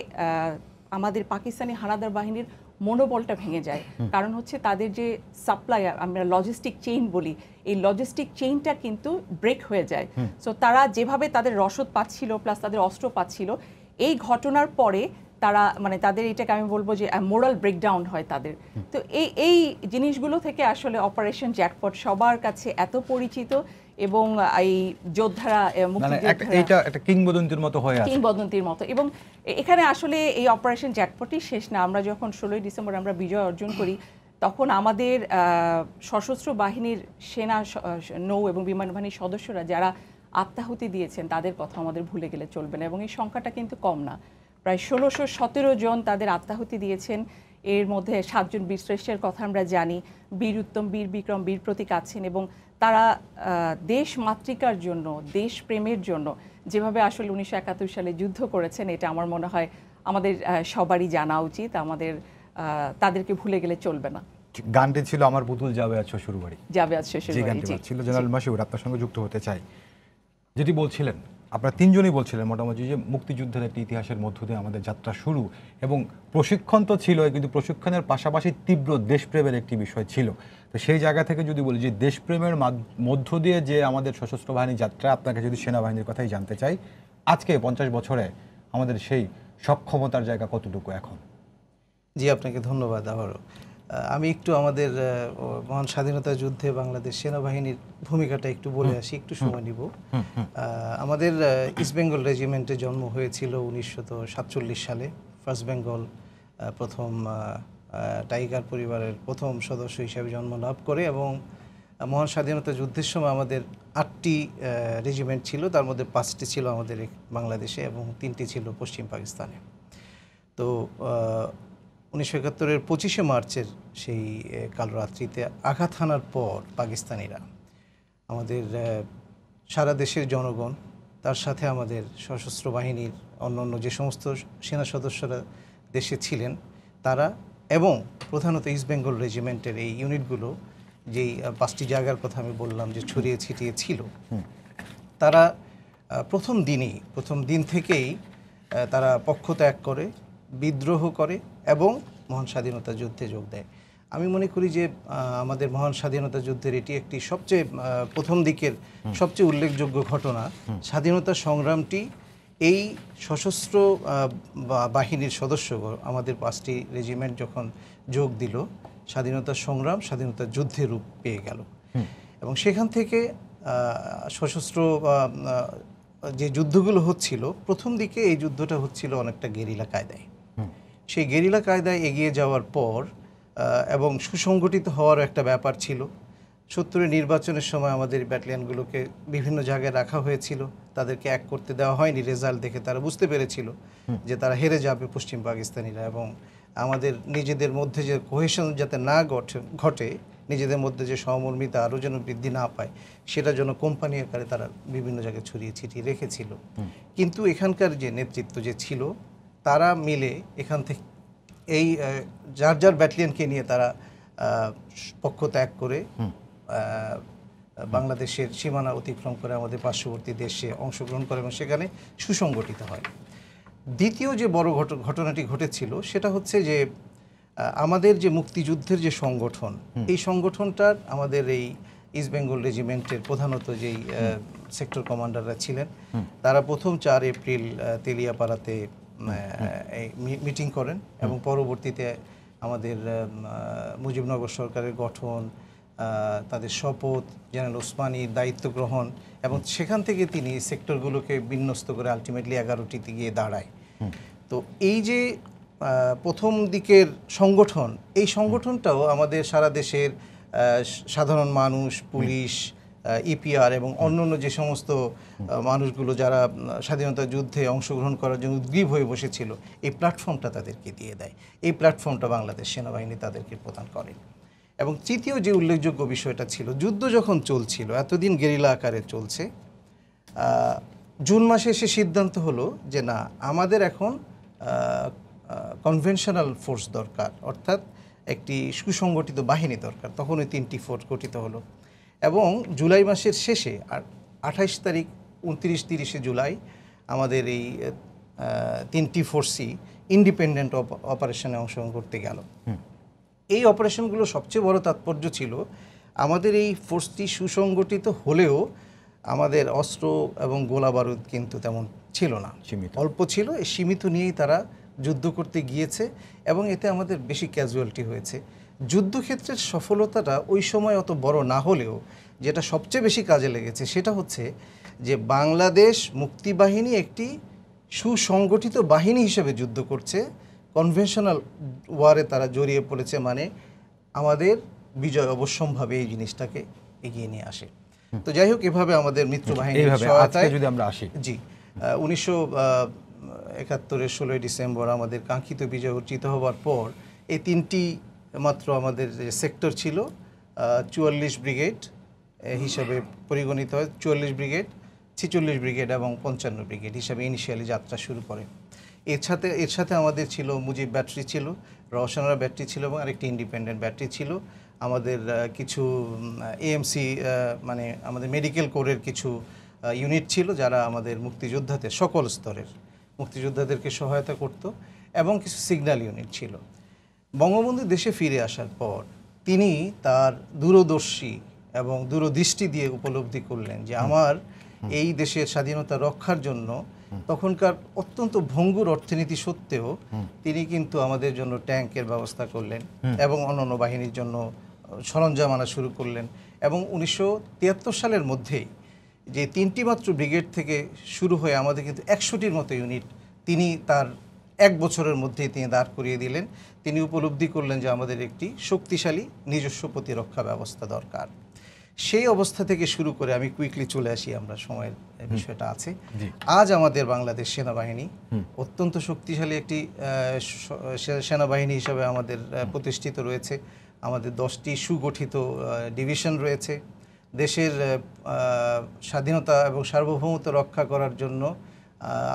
আমাদের পাকিস্তানি হানাদার বাহিনীর মনোবলটা ভেঙে যায়। কারণ হচ্ছে তাদের যে সাপ্লাই, আমরা লজিস্টিক চেইন বলি, এই লজিস্টিক চেইনটা কিন্তু ব্রেক হয়ে যায়। সো তারা যেভাবে তাদের রসদ পাচ্ছিল প্লাস তাদের অস্ত্র পাচ্ছিল, এই ঘটনার পরে তারা মানে তাদের এটাকে আমি বলবো যে মোরাল ব্রেকডাউন হয় তাদের। তো এই জিনিসগুলো থেকে আসলে অপারেশন জ্যাকপট সবার কাছে এত পরিচিত, এবং এই যোদ্ধারা
এটা একটা কিংবদন্তির মতো হয়ে আছে,
কিংবদন্তির মতো। এবং এখানে আসলে এই অপারেশন জ্যাকপটই শেষ না। আমরা যখন 16ই ডিসেম্বর আমরা বিজয় অর্জন করি, তখন আমাদের সশস্ত্র বাহিনীর সেনা, নৌ এবং বিমান বাহিনীর সদস্যরা যারা আত্মাহুতি দিয়েছেন তাদের কথা আমাদের ভুলে গেলে চলবে না, এবং এই সংখ্যাটা কিন্তু কম না। প্রায় 1617 জন তাদের আত্মাহুতি দিয়েছেন। এর মধ্যে 7 জন বীরশ্রেষ্ঠের কথা আমরা জানি, বীর উত্তম, বীর বিক্রম, বীর প্রতীক আছেন, এবং তারা দেশ মাতৃকার জন্য, দেশ প্রেমের জন্য যেভাবে আসলে 1971 সালে যুদ্ধ করেছেন, এটা আমার মনে হয় আমাদের সবারই জানা উচিত। আমাদের তাদেরকে ভুলে গেলে চলবে না।
গানটি ছিল আমার পুতুল যাবে আজ শ্বশুর বাড়ি,
যাবে আজ শ্বশুর বাড়ি
ছিল। জেনারেল মাসিউর, আপনার সঙ্গে যুক্ত হতে চাই। যেটি বলছিলেন, আপনারা তিনজনই বলছিলেন মোটামুটি যে মুক্তিযুদ্ধের একটি ইতিহাসের মধ্য দিয়ে আমাদের যাত্রা শুরু, এবং প্রশিক্ষণ তো ছিল, কিন্তু প্রশিক্ষণের পাশাপাশি তীব্র দেশপ্রেমের একটি বিষয় ছিল। তো সেই জায়গা থেকে যদি বলি যে দেশপ্রেমের মধ্য দিয়ে যে আমাদের সশস্ত্র বাহিনীর যাত্রা, আপনাকে যদি সেনাবাহিনীর কথাই জানতে চাই, আজকে 50 বছরে আমাদের সেই সক্ষমতার জায়গা কতটুকু এখন?
জি, আপনাকে ধন্যবাদ আবারও। আমি একটু আমাদের মহান স্বাধীনতা যুদ্ধে বাংলাদেশ সেনাবাহিনীর ভূমিকাটা একটু বলে আসি, একটু সময় নিব। আমাদের ইস্ট বেঙ্গল রেজিমেন্টে জন্ম হয়েছিল 1947 সালে। ফার্স্ট বেঙ্গল প্রথম টাইগার পরিবারের প্রথম সদস্য হিসেবে জন্ম লাভ করে, এবং মহান স্বাধীনতা যুদ্ধের সময় আমাদের 8টি রেজিমেন্ট ছিল, তার মধ্যে 5টি ছিল আমাদের বাংলাদেশে এবং 3টি ছিল পশ্চিম পাকিস্তানে। তো 1971-এর 25শে মার্চের সেই কাল রাত্রিতে আঘাত হানার পর পাকিস্তানিরা আমাদের সারা দেশের জনগণ, তার সাথে আমাদের সশস্ত্র বাহিনীর অন্যান্য যে সমস্ত সেনা সদস্যরা দেশে ছিলেন, তারা এবং প্রধানত ইস্ট বেঙ্গল রেজিমেন্টের এই ইউনিটগুলো যেই 5টি জায়গার কথা আমি বললাম যে ছড়িয়ে ছিটিয়ে ছিল, তারা প্রথম দিন থেকেই তারা পক্ষ ত্যাগ করে, বিদ্রোহ করে এবং মহান স্বাধীনতা যুদ্ধে যোগ দেয়। আমি মনে করি যে আমাদের মহান স্বাধীনতা যুদ্ধের এটি একটি সবচেয়ে প্রথম দিকের সবচেয়ে উল্লেখযোগ্য ঘটনা। স্বাধীনতা সংগ্রামটি এই সশস্ত্র বাহিনীর সদস্যগণ আমাদের 5টি রেজিমেন্ট যখন যোগ দিল, স্বাধীনতা সংগ্রাম স্বাধীনতা যুদ্ধের রূপ পেয়ে গেল। এবং সেখান থেকে সশস্ত্র যে যুদ্ধগুলো হচ্ছিল, প্রথম দিকে এই যুদ্ধটা হচ্ছিল অনেকটা গেরিলা কায়দায়। সেই গেরিলা কায়দায় এগিয়ে যাওয়ার পর এবং সুসংগঠিত হওয়ারও একটা ব্যাপার ছিল। 70-এর নির্বাচনের সময় আমাদের ব্যাটালিয়নগুলোকে বিভিন্ন জায়গায় রাখা হয়েছিল, তাদেরকে এক করতে দেওয়া হয়নি। রেজাল্ট দেখে তারা বুঝতে পেরেছিল যে তারা হেরে যাবে পশ্চিম পাকিস্তানিরা, এবং আমাদের নিজেদের মধ্যে যে কোহেশন যাতে না ঘটে, নিজেদের মধ্যে যে সহমর্মিতা আরও যেন বৃদ্ধি না পায়, সেটা যেন কোম্পানি আকারে তারা বিভিন্ন জায়গায় ছড়িয়ে ছিটিয়ে রেখেছিল। কিন্তু এখানকার যে নেতৃত্ব যে ছিল, তারা মিলে এখান থেকে এই যার যার ব্যাটালিয়নকে নিয়ে তারা পক্ষ ত্যাগ করে বাংলাদেশের সীমানা অতিক্রম করে আমাদের পার্শ্ববর্তী দেশে অংশগ্রহণ করে এবং সেখানে সুসংগঠিত হয়। দ্বিতীয় যে বড় ঘটনাটি ঘটেছিল সেটা হচ্ছে যে আমাদের যে মুক্তিযুদ্ধের যে সংগঠন, এই সংগঠনটার আমাদের এই ইস্ট বেঙ্গল রেজিমেন্টের প্রধানত যেই সেক্টর কমান্ডাররা ছিলেন, তারা প্রথম 4 এপ্রিল তেলিয়াপাড়াতে মিটিং করেন এবং পরবর্তীতে আমাদের মুজিবনগর সরকারের গঠন, তাদের শপথ, জেনারেল ওসমানীর দায়িত্ব গ্রহণ, এবং সেখান থেকে তিনি সেক্টরগুলোকে বিন্যস্ত করে আলটিমেটলি 11টিতে গিয়ে দাঁড়ায়। তো এই যে প্রথম দিকের সংগঠন, এই সংগঠনটাও আমাদের সারা দেশের সাধারণ মানুষ, পুলিশ, ইপিআর এবং অন্যান্য যে সমস্ত মানুষগুলো যারা স্বাধীনতা যুদ্ধে অংশগ্রহণ করার জন্য উদ্গ্রীব হয়ে বসেছিল, এই প্ল্যাটফর্মটা তাদেরকে দিয়ে দেয়। এই প্ল্যাটফর্মটা বাংলাদেশ সেনাবাহিনী তাদেরকে প্রদান করে। এবং তৃতীয় যে উল্লেখযোগ্য বিষয়টা ছিল, যুদ্ধ যখন চলছিল, এতদিন গেরিলা আকারে চলছে, জুন মাসে এসে সিদ্ধান্ত হলো যে না, আমাদের এখন কনভেনশনাল ফোর্স দরকার, অর্থাৎ একটি সুসংগঠিত বাহিনী দরকার। তখন ওই 3টি ফোর্স গঠিত হলো এবং জুলাই মাসের শেষে 28 তারিখ, 29-30 জুলাই আমাদের এই 3টি ফোর্সই ইন্ডিপেন্ডেন্ট অপারেশনে অংশগ্রহণ করতে গেল। এই অপারেশনগুলো সবচেয়ে বড় তাৎপর্য ছিল, আমাদের এই ফোর্সটি সুসংগঠিত হলেও আমাদের অস্ত্র এবং গোলা বারুদ কিন্তু তেমন ছিল না, অল্প ছিল। এই সীমিত নিয়েই তারা যুদ্ধ করতে গিয়েছে এবং এতে আমাদের বেশি ক্যাজুয়ালিটি হয়েছে। যুদ্ধক্ষেত্রের সফলতাটা ওই সময় অত বড় না হলেও যেটা সবচেয়ে বেশি কাজে লেগেছে সেটা হচ্ছে যে বাংলাদেশ মুক্তিবাহিনী একটি সুসংগঠিত বাহিনী হিসেবে যুদ্ধ করছে, কনভেনশনাল ওয়ারে তারা জড়িয়ে পড়েছে, মানে আমাদের বিজয় অবশ্যম্ভাবে এই জিনিসটাকে এগিয়ে নিয়ে আসে। তো যাই হোক, এভাবে আমাদের মিত্রবাহিনীর সহায়তায় যদি আমরা আসি, জি, 1971-এর 16 ডিসেম্বর আমাদের কাঙ্ক্ষিত বিজয় অর্জিত হওয়ার পর এই 3টি মাত্র আমাদের যে সেক্টর ছিল, 44 ব্রিগেড হিসাবে পরিগণিত হয়, 44 ব্রিগেড, 46 ব্রিগেড এবং 55 ব্রিগেড হিসাবে ইনিশিয়ালি যাত্রা শুরু করে। এর সাথে আমাদের ছিল মুজিব ব্যাটারি ছিল, রওশনারা ব্যাটারি ছিল এবং আরেকটি ইন্ডিপেন্ডেন্ট ব্যাটারি ছিল। আমাদের কিছু এএমসি মানে আমাদের মেডিকেল কোরের কিছু ইউনিট ছিল যারা আমাদের মুক্তিযোদ্ধাদের সকল স্তরের মুক্তিযোদ্ধাদেরকে সহায়তা করত, এবং কিছু সিগন্যাল ইউনিট ছিল। বঙ্গবন্ধু দেশে ফিরে আসার পর তিনি তার দূরদর্শী এবং দূরদৃষ্টি দিয়ে উপলব্ধি করলেন যে আমার এই দেশের স্বাধীনতা রক্ষার জন্য তখনকার অত্যন্ত ভঙ্গুর অর্থনীতি সত্ত্বেও তিনি কিন্তু আমাদের জন্য ট্যাঙ্কের ব্যবস্থা করলেন এবং অন্যান্য বাহিনীর জন্য সরঞ্জাম আনা শুরু করলেন। এবং 1973 সালের মধ্যেই যে 3টি মাত্র ব্রিগেড থেকে শুরু হয়ে আমাদের কিন্তু 100টির মতো ইউনিট তিনি তার 1 বছরের মধ্যেই তিনি দাঁড় করিয়ে দিলেন। তিনি উপলব্ধি করলেন যে আমাদের একটি শক্তিশালী নিজস্ব প্রতিরক্ষা ব্যবস্থা দরকার। সেই অবস্থা থেকে শুরু করে আমি কুইকলি চলে আসি, আমরা সময়ের বিষয়টা আছে। আজ আমাদের বাংলাদেশ সেনাবাহিনী অত্যন্ত শক্তিশালী একটি সেনাবাহিনী হিসাবে আমাদের প্রতিষ্ঠিত রয়েছে। আমাদের 10টি সুগঠিত ডিভিশন রয়েছে। দেশের স্বাধীনতা এবং সার্বভৌমত্ব রক্ষা করার জন্য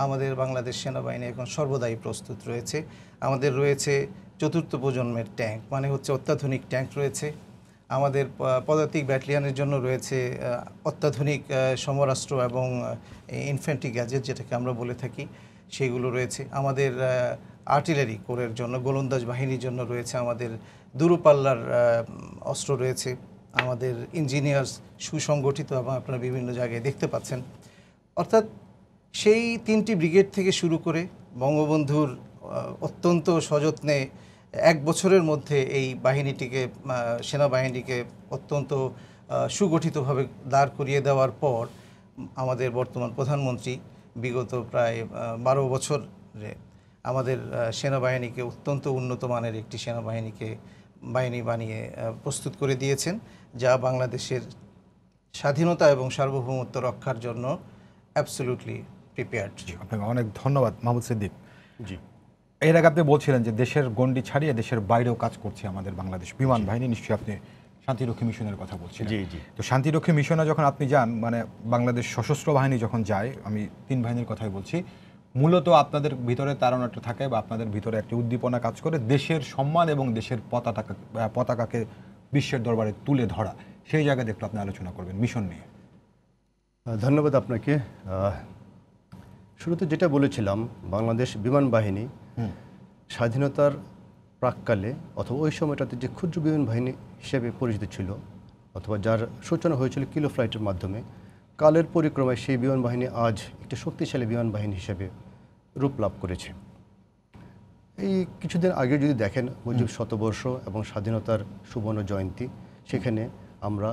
আমাদের বাংলাদেশ সেনাবাহিনী এখন সর্বদাই প্রস্তুত রয়েছে। আমাদের রয়েছে চতুর্থ প্রজন্মের ট্যাঙ্ক, মানে হচ্ছে অত্যাধুনিক ট্যাঙ্ক রয়েছে। আমাদের পদাতিক ব্যাটালিয়নের জন্য রয়েছে অত্যাধুনিক সমরাস্ত্র এবং ইনফ্যান্ট্রি গ্যাজেট, যেটাকে আমরা বলে থাকি, সেগুলো রয়েছে। আমাদের আর্টিলারি কোরের জন্য, গোলন্দাজ বাহিনীর জন্য রয়েছে আমাদের দূরপাল্লার অস্ত্র রয়েছে। আমাদের ইঞ্জিনিয়ার্স সুসংগঠিত এবং আপনারা বিভিন্ন জায়গায় দেখতে পাচ্ছেন। অর্থাৎ সেই 3টি ব্রিগেড থেকে শুরু করে বঙ্গবন্ধুর অত্যন্ত সযত্নে 1 বছরের মধ্যে এই বাহিনীটিকে, সেনাবাহিনীকে অত্যন্ত সুগঠিতভাবে দাঁড় করিয়ে দেওয়ার পর আমাদের বর্তমান প্রধানমন্ত্রী বিগত প্রায় 12 বছরে আমাদের সেনাবাহিনীকে অত্যন্ত উন্নত মানের একটি বাহিনী বানিয়ে প্রস্তুত করে দিয়েছেন, যা বাংলাদেশের স্বাধীনতা এবং সার্বভৌমত্ব রক্ষার জন্য অ্যাবসলিউটলি প্রিপেয়ার্ড।
আপনাকে অনেক ধন্যবাদ মাহমুদ সিদ্দিক।
জি,
এর আগে আপনি বলছিলেন যে দেশের গণ্ডি ছাড়িয়ে দেশের বাইরেও কাজ করছে আমাদের বাংলাদেশ বিমান বাহিনী। নিশ্চয়ই আপনি শান্তিরক্ষী মিশনের কথা বলছিলেন।
জি, জি।
তো শান্তিরক্ষী মিশনে যখন আপনি যান, মানে বাংলাদেশ সশস্ত্র বাহিনী যখন যায়, আমি 3 বাহিনীর কথাই বলছি, মূলত আপনাদের ভিতরে তাড়নাটা থাকে বা আপনাদের ভিতরে একটি উদ্দীপনা কাজ করে দেশের সম্মান এবং দেশের পতাকাকে বিশ্বের দরবারে তুলে ধরা। সেই জায়গাতে একটু আপনি আলোচনা করবেন মিশন নিয়ে।
ধন্যবাদ আপনাকে। শুরুতে যেটা বলেছিলাম, বাংলাদেশ বিমান বাহিনী স্বাধীনতার প্রাককালে অথবা ওই সময়টাতে যে ক্ষুদ্র বিমান বাহিনী হিসেবে পরিচিত ছিল, অথবা যার সূচনা হয়েছিল কিলো ফ্লাইটের মাধ্যমে, কালের পরিক্রমায় সেই বিমান বাহিনী আজ একটি শক্তিশালী বিমান বাহিনী হিসেবে রূপ লাভ করেছে। এই কিছুদিন আগে যদি দেখেন মুজিব শতবর্ষ এবং স্বাধীনতার সুবর্ণ জয়ন্তী, সেখানে আমরা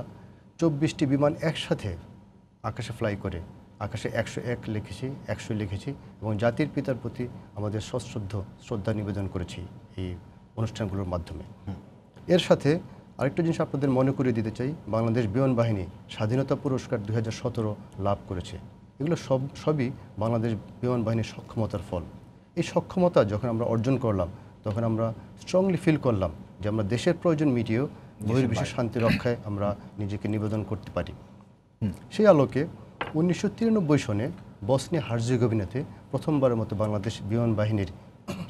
24টি বিমান একসাথে আকাশে ফ্লাই করে আকাশে 101 লিখেছি, 100 লিখেছি এবং জাতির পিতার প্রতি আমাদের সশ্রদ্ধ শ্রদ্ধা নিবেদন করেছি এই অনুষ্ঠানগুলোর মাধ্যমে। এর সাথে আরেকটা জিনিস আপনাদের মনে করিয়ে দিতে চাই, বাংলাদেশ বিমান বাহিনী স্বাধীনতা পুরস্কার 2017 লাভ করেছে। এগুলো সবই বাংলাদেশ বিমান বাহিনীর সক্ষমতার ফল। এই সক্ষমতা যখন আমরা অর্জন করলাম, তখন আমরা স্ট্রংলি ফিল করলাম যে আমরা দেশের প্রয়োজন মিটিয়েও বহির্বিশ্বের শান্তি রক্ষায় আমরা নিজেকে নিবেদন করতে পারি। সেই আলোকে 1993 সনে বসনিয়া হার্জেগোভিনাতে প্রথমবারের মতো বাংলাদেশ বিমান বাহিনীর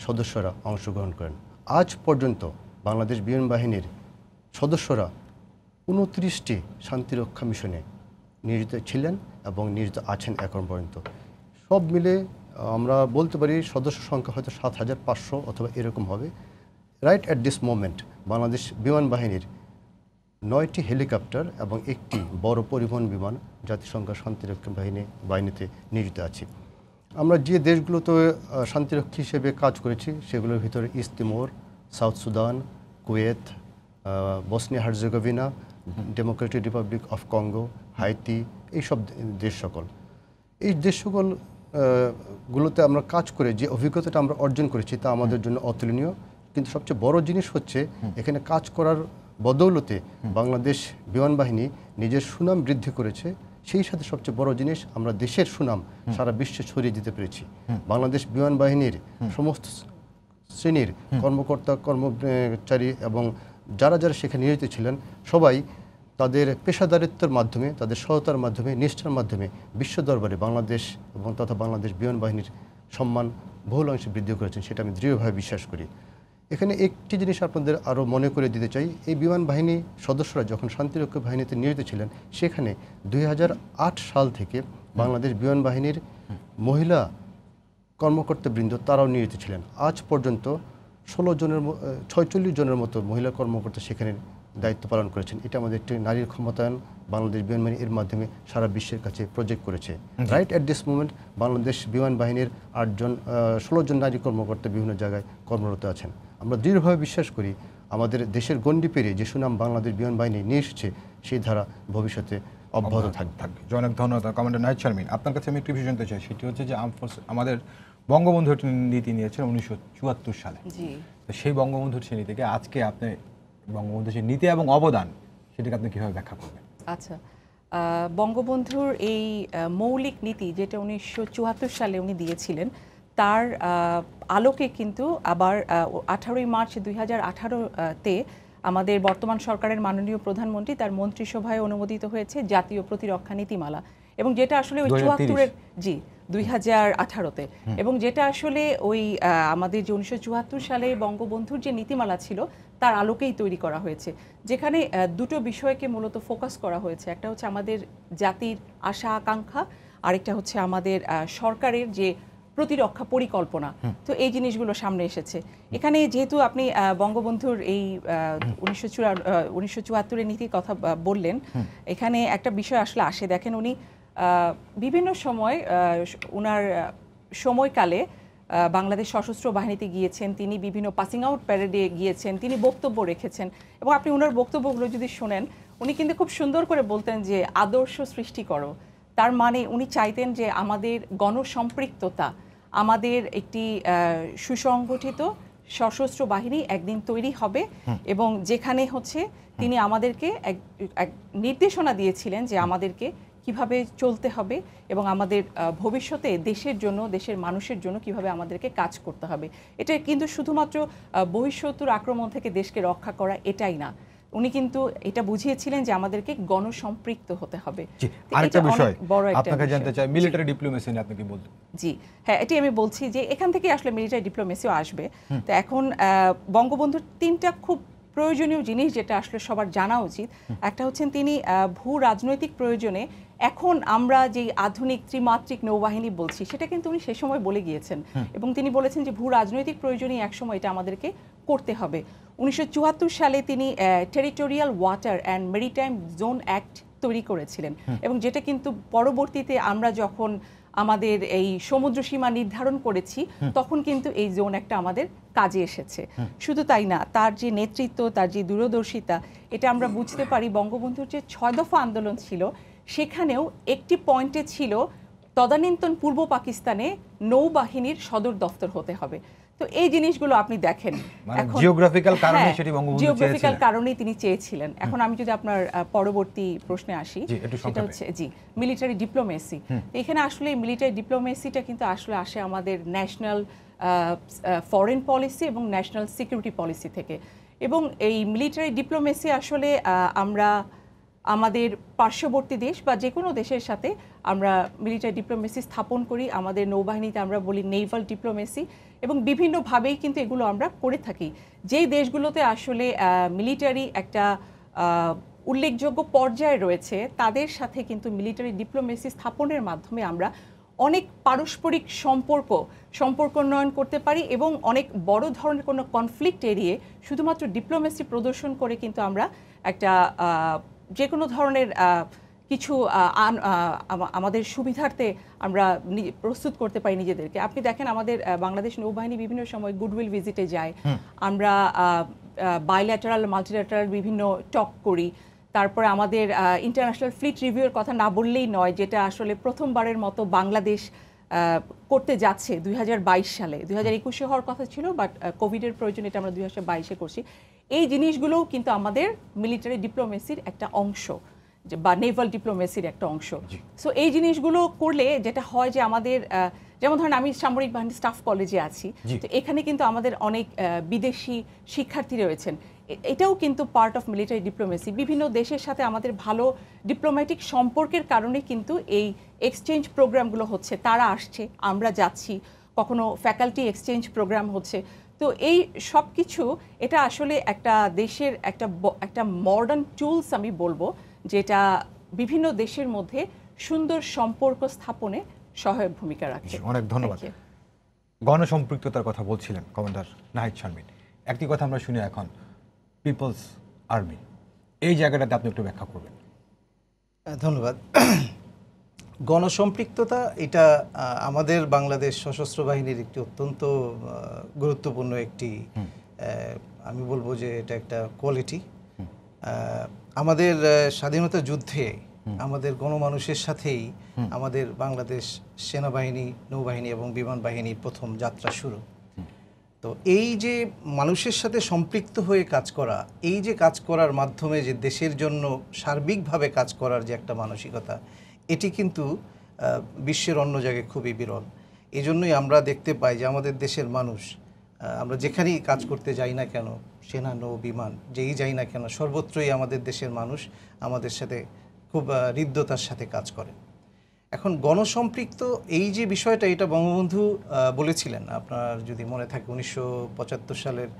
সদস্যরা অংশগ্রহণ করেন। আজ পর্যন্ত বাংলাদেশ বিমান বাহিনীর সদস্যরা 29টি শান্তিরক্ষা মিশনে নিয়োজিত ছিলেন এবং নিয়োজিত আছেন এখন পর্যন্ত। সব মিলে আমরা বলতে পারি সদস্য সংখ্যা হয়তো 7,500 অথবা এরকম হবে। Right at this moment Bangladesh বিমান বাহিনীর 9টি হেলিকপ্টার এবং 1টি বড় পরিবহন বিমান জাতিসংঘ শান্তিরক্ষা বাহিনীতে নিয়োজিত আছে। আমরা যে দেশগুলোতে শান্তিরক্ষী হিসেবে কাজ করেছি সেগুলোর ভিতরে east Timor, south Sudan, Kuwait, Bosnia Herzegovina, Democratic Republic of Congo, Haiti, এইসব দেশ সকল। এই দেশ সকল গুলোতে আমরা কাজ করে যে অভিজ্ঞতাটা আমরা অর্জন করেছি তা আমাদের জন্য অতুলনীয়। কিন্তু সবচেয়ে বড় জিনিস হচ্ছে এখানে কাজ করার বদৌলতে বাংলাদেশ বিমান বাহিনী নিজের সুনাম বৃদ্ধি করেছে। সেই সাথে সবচেয়ে বড় জিনিস, আমরা দেশের সুনাম সারা বিশ্বে ছড়িয়ে দিতে পেরেছি। বাংলাদেশ বিমান বাহিনীর সমস্ত শ্রেণীর কর্মকর্তা, কর্মচারী এবং যারা যারা সেখানে নিয়োজিত ছিলেন সবাই তাদের পেশাদারিত্বের মাধ্যমে, তাদের সততার মাধ্যমে, নিষ্ঠার মাধ্যমে বিশ্ব দরবারে বাংলাদেশ এবং তথা বাংলাদেশ বিমান বাহিনীর সম্মান বহুল অংশে বৃদ্ধি করেছেন, সেটা আমি দৃঢ়ভাবে বিশ্বাস করি। এখানে একটি জিনিস আপনাদের আরও মনে করে দিতে চাই, এই বিমান বাহিনী সদস্যরা যখন শান্তিরক্ষা বাহিনীতে নিয়োজিত ছিলেন, সেখানে 2008 সাল থেকে বাংলাদেশ বিমান বাহিনীর মহিলা কর্মকর্তাবৃন্দ তারাও নিয়োজিত ছিলেন। আজ পর্যন্ত 46 জনের মতো মহিলা কর্মকর্তা সেখানে দায়িত্ব পালন করেছেন। এটা আমাদের একটি নারীর ক্ষমতায়ন বাংলাদেশ বিমান বাহিনী এর মাধ্যমে সারা বিশ্বের কাছে প্রজেক্ট করেছে। Right at this moment Bangladesh বিমান বাহিনীর 16 জন নারী কর্মকর্তা বিভিন্ন জায়গায় কর্মরত আছেন। আমরা দৃঢ়ভাবে বিশ্বাস করি আমাদের দেশের গণ্ডি পেরিয়ে যে সুনাম বাংলাদেশ বিমান বাহিনী নিয়ে এসেছে, সেই ধারা ভবিষ্যতে অব্যাহত থাকবে।
অনেক ধন্যবাদ কমান্ডার নাহিদ শারমিন। আপনার কাছে আমি একটি বিষয় জানতে চাই, সেটি হচ্ছে যে আমাদের বঙ্গবন্ধু একটি নীতি নিয়েছেন 1974 সালে। তো সেই বঙ্গবন্ধুর শ্রেণী থেকে আজকে আপনি বঙ্গবন্ধুর সেই নীতি এবং অবদান, সেটাকে আপনি কীভাবে ব্যাখ্যা করবেন?
আচ্ছা, বঙ্গবন্ধুর এই মৌলিক নীতি যেটা 1974 সালে উনি দিয়েছিলেন, তার আলোকে কিন্তু আবার 18ই মার্চ 2018-তে আমাদের বর্তমান সরকারের মাননীয় প্রধানমন্ত্রী তার মন্ত্রিসভায় অনুমোদিত হয়েছে জাতীয় প্রতিরক্ষা নীতিমালা, এবং যেটা আসলে ওই 74-এর 2018-তে, এবং যেটা আসলে ওই আমাদের যে 1974 সালে বঙ্গবন্ধুর যে নীতিমালা ছিল তার আলোকেই তৈরি করা হয়েছে, যেখানে দুটো বিষয়কে মূলত ফোকাস করা হয়েছে। একটা হচ্ছে আমাদের জাতির আশা আকাঙ্ক্ষা, আরেকটা হচ্ছে আমাদের সরকারের যে প্রতিরক্ষা পরিকল্পনা। তো এই জিনিসগুলো সামনে এসেছে এখানে। যেহেতু আপনি বঙ্গবন্ধুর এই 1974-এর নীতির কথা বললেন, এখানে একটা বিষয় আসলে আসে। দেখেন, উনি বিভিন্ন সময় ওনার সময়কালে বাংলাদেশ সশস্ত্র বাহিনীতে গিয়েছেন, তিনি বিভিন্ন পাসিং আউট প্যারেডে গিয়েছেন, তিনি বক্তব্য রেখেছেন, এবং আপনি ওনার বক্তব্যগুলো যদি শোনেন, উনি কিন্তু খুব সুন্দর করে বলতেন যে আদর্শ সৃষ্টি করো। তার মানে উনি চাইতেন যে আমাদের গণসম্পৃক্ততা, আমাদের একটি সুসংগঠিত সশস্ত্র বাহিনী একদিন তৈরি হবে, এবং যেখানে হচ্ছে তিনি আমাদেরকে এক নির্দেশনা দিয়েছিলেন যে আমাদেরকে কিভাবে চলতে হবে এবং আমাদের ভবিষ্যতে দেশের জন্য, দেশের মানুষের জন্য কিভাবে আমাদেরকে কাজ করতে হবে। এটা কিন্তু শুধুমাত্র বহিঃশত্রুর আক্রমণ থেকে দেশকে রক্ষা করা এটাই না, উনি কিন্তু এটা বুঝিয়েছিলেন যে আমাদেরকে গণসম্পৃক্ত হতে হবে।
আরেকটা বিষয় আপনাকে জানতে চাই, মিলিটারি ডিপ্লোমেসি নিয়ে আপনি কি বলতে?
জি হ্যাঁ, এটি আমি বলছি যে এখান থেকে আসলে মিলিটারি ডিপ্লোমেসিও আসবে। তো এখন বঙ্গবন্ধুর তিনটা খুব প্রয়োজনীয় জিনিস যেটা আসলে সবার জানা উচিত। একটা হচ্ছেন তিনি ভূ রাজনৈতিক প্রয়োজনে, এখন আমরা যে আধুনিক ত্রিমাত্রিক নৌবাহিনী বলছি সেটা কিন্তু উনি সে সময় বলে গিয়েছেন, এবং তিনি বলেছেন যে ভূ রাজনৈতিক প্রয়োজনে একসময় এটা আমাদেরকে করতে হবে। 1974 সালে তিনি territorial water and maritime zone act তৈরি করেছিলেন, এবং যেটা কিন্তু পরবর্তীতে আমরা যখন আমাদের এই সমুদ্র সীমা নির্ধারণ করেছি তখন কিন্তু এই জোন একটা আমাদের কাজে এসেছে। শুধু তাই না, তার যে নেতৃত্ব, তার যে দূরদর্শিতা, এটা আমরা বুঝতে পারি বঙ্গবন্ধুর যে 6 দফা আন্দোলন ছিল সেখানেও একটি পয়েন্টে ছিল তদানীন্তন পূর্ব পাকিস্তানে নৌবাহিনীর সদর দফতর হতে হবে। তো এই জিনিসগুলো আপনি দেখেন,
এখন জিওগ্রাফিক্যাল কারণে সেটি বঙ্গবন্ধু
জিওগ্রাফিক্যাল কারণেই তিনি চেয়েছিলেন। এখন আমি যদি আপনার পরবর্তী প্রশ্নে আসি, সেটা হচ্ছে মিলিটারি ডিপ্লোমেসি। এখানে আসলে মিলিটারি ডিপ্লোমেসিটা কিন্তু আসলে আসে আমাদের ন্যাশনাল ফরেন পলিসি এবং ন্যাশনাল সিকিউরিটি পলিসি থেকে, এবং এই মিলিটারি ডিপ্লোমেসি আসলে আমরা আমাদের পার্শ্ববর্তী দেশ বা যে কোনো দেশের সাথে আমরা মিলিটারি ডিপ্লোমেসি স্থাপন করি। আমাদের নৌবাহিনীতে আমরা বলি নেভাল ডিপ্লোমেসি, এবং বিভিন্নভাবেই কিন্তু এগুলো আমরা করে থাকি। যেই দেশগুলোতে আসলে মিলিটারি একটা উল্লেখযোগ্য পর্যায়ে রয়েছে তাদের সাথে কিন্তু মিলিটারি ডিপ্লোমেসি স্থাপনের মাধ্যমে আমরা অনেক পারস্পরিক সম্পর্ক উন্নয়ন করতে পারি, এবং অনেক বড় ধরনের কোনো কনফ্লিক্ট এড়িয়ে শুধুমাত্র ডিপ্লোমেসি প্রদর্শন করে কিন্তু আমরা একটা যে কোনো ধরনের কিছু আমাদের সুবিধার্থে আমরা প্রস্তুত করতে পারি নিজেদেরকে। আপনি দেখেন, আমাদের বাংলাদেশ নৌবাহিনী বিভিন্ন সময় গুডউইল ভিজিটে যায়, আমরা বাইল্যাটারাল মাল্টিল্যাটারাল বিভিন্ন টক করি। তারপরে আমাদের ইন্টারন্যাশনাল ফ্লিট রিভিউয়ের কথা না বললেই নয়, যেটা আসলে প্রথমবারের মতো বাংলাদেশ করতে যাচ্ছে 2022 সালে। 2021-এ হওয়ার কথা ছিল, বাট কোভিডের প্রয়োজনে এটা আমরা 2022-এ করছি। এই জিনিসগুলোও কিন্তু আমাদের মিলিটারি ডিপ্লোমেসির একটা অংশ বা নেভাল ডিপ্লোমেসির একটা অংশ। সো এই জিনিসগুলো করলে যেটা হয় যে আমাদের, যেমন ধরেন আমি সামরিক বাহিনী স্টাফ কলেজে আছি, তো এখানে কিন্তু আমাদের অনেক বিদেশি শিক্ষার্থী রয়েছেন। এটাও কিন্তু পার্ট অফ মিলিটারি ডিপ্লোমেসি। বিভিন্ন দেশের সাথে আমাদের ভালো ডিপ্লোম্যাটিক সম্পর্কের কারণে কিন্তু এই এক্সচেঞ্জ প্রোগ্রামগুলো হচ্ছে। তারা আসছে, আমরা যাচ্ছি, কখনো ফ্যাকাল্টি এক্সচেঞ্জ প্রোগ্রাম হচ্ছে। তো এই সব কিছু এটা আসলে একটা দেশের একটা মডার্ন টুলস আমি বলবো, যেটা বিভিন্ন দেশের মধ্যে সুন্দর সম্পর্ক স্থাপনে সহায়ক ভূমিকা রাখে।
অনেক ধন্যবাদ। গণসম্পৃক্ততার কথা বলছিলেন কমান্ডার নাহিদ শারমিন। একটি কথা আমরা শুনি এখন, পিপলস আর্মি, এই জায়গাটাতে আপনি একটু ব্যাখ্যা করবেন।
ধন্যবাদ। গণসম্পৃক্ততা এটা আমাদের বাংলাদেশ সশস্ত্র বাহিনীর একটি অত্যন্ত গুরুত্বপূর্ণ একটি, আমি বলবো যে এটা একটা কোয়ালিটি। আমাদের স্বাধীনতা যুদ্ধে আমাদের গণমানুষের সাথেই আমাদের বাংলাদেশ সেনাবাহিনী, নৌবাহিনী এবং বিমান বাহিনীর প্রথম যাত্রা শুরু। তো এই যে মানুষের সাথে সম্পৃক্ত হয়ে কাজ করা, এই যে কাজ করার মাধ্যমে যে দেশের জন্য সার্বিকভাবে কাজ করার যে একটা মানসিকতা, এটি কিন্তু বিশ্বের অন্য জায়গায় খুবই বিরল। এই জন্যই আমরা দেখতে পাই যে আমাদের দেশের মানুষ, আমরা যেখানেই কাজ করতে যাই না কেন, সেনা, নৌ, বিমান, যেই যাই না কেন, সর্বত্রই আমাদের দেশের মানুষ আমাদের সাথে খুব হৃদ্যতার সাথে কাজ করে। এখন গণসম্পৃক্ত এই যে বিষয়টা, এটা বঙ্গবন্ধু বলেছিলেন, আপনার যদি মনে থাকে 1975 সালের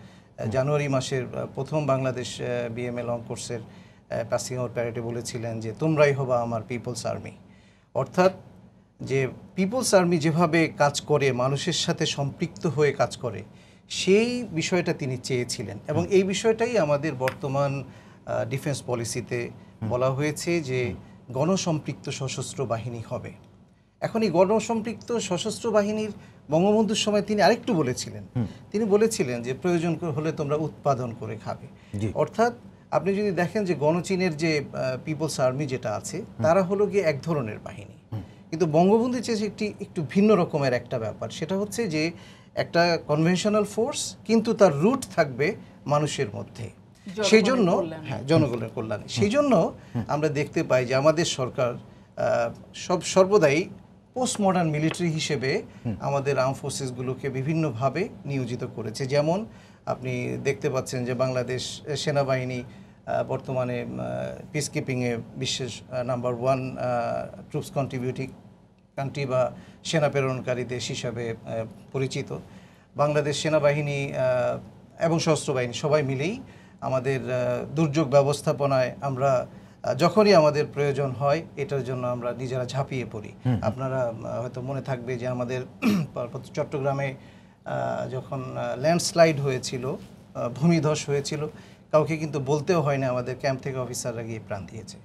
জানুয়ারি মাসের প্রথম বাংলাদেশ বিএমএ লং কোর্সের পাসিং আউট প্যারেডে বলেছিলেন যে তোমরাই হবা আমার পিপলস আর্মি। অর্থাৎ যে পিপলস আর্মি যেভাবে কাজ করে, মানুষের সাথে সম্পৃক্ত হয়ে কাজ করে, সেই বিষয়টা তিনি চেয়েছিলেন। এবং এই বিষয়টাই আমাদের বর্তমান ডিফেন্স পলিসিতে বলা হয়েছে যে গণসম্পৃক্ত সশস্ত্র বাহিনী হবে। এখন এই গণসম্পৃক্ত সশস্ত্র বাহিনীর বঙ্গবন্ধুর সময় তিনি আরেকটু বলেছিলেন, তিনি বলেছিলেন যে প্রয়োজন হলে তোমরা উৎপাদন করে খাবে। অর্থাৎ আপনি যদি দেখেন যে গণচীনের যে পিপলস আর্মি যেটা আছে, তারা হলো গিয়ে এক ধরনের বাহিনী, কিন্তু বঙ্গবন্ধু চেয়েছে একটু ভিন্ন রকমের একটা ব্যাপার। সেটা হচ্ছে যে একটা কনভেনশনাল ফোর্স, কিন্তু তার রুট থাকবে মানুষের মধ্যে। সেই জন্য জনগণের কল্যাণে। সেই জন্য আমরা দেখতে পাই যে আমাদের সরকার সর্বদাই পোস্ট মডার্ন মিলিটারি হিসেবে আমাদের আর্ম ফোর্সেসগুলোকে বিভিন্নভাবে নিয়োজিত করেছে। যেমন আপনি দেখতে পাচ্ছেন যে বাংলাদেশ সেনাবাহিনী বর্তমানে পিস কিপিংয়ে বিশ্বের নাম্বার 1 ট্রুপস কন্ট্রিবিউটিং কান্ট্রি বা সেনা প্রেরণকারী দেশ হিসাবে পরিচিত। বাংলাদেশ সেনাবাহিনী এবং সশস্ত্র বাহিনী সবাই মিলেই আমাদের দুর্যোগ ব্যবস্থাপনায় আমরা যখনই আমাদের প্রয়োজন হয় এটার জন্য আমরা নিজেরা ঝাঁপিয়ে পড়ি। আপনারা হয়তো মনে থাকবে যে আমাদের চট্টগ্রামে যখন ল্যান্ডস্লাইড হয়েছিল, ভূমিধস হয়েছিল, কাউকে কিন্তু বলতেও হয় না, আমাদের ক্যাম্প থেকে অফিসাররা গিয়ে প্রাণ দিয়েছে।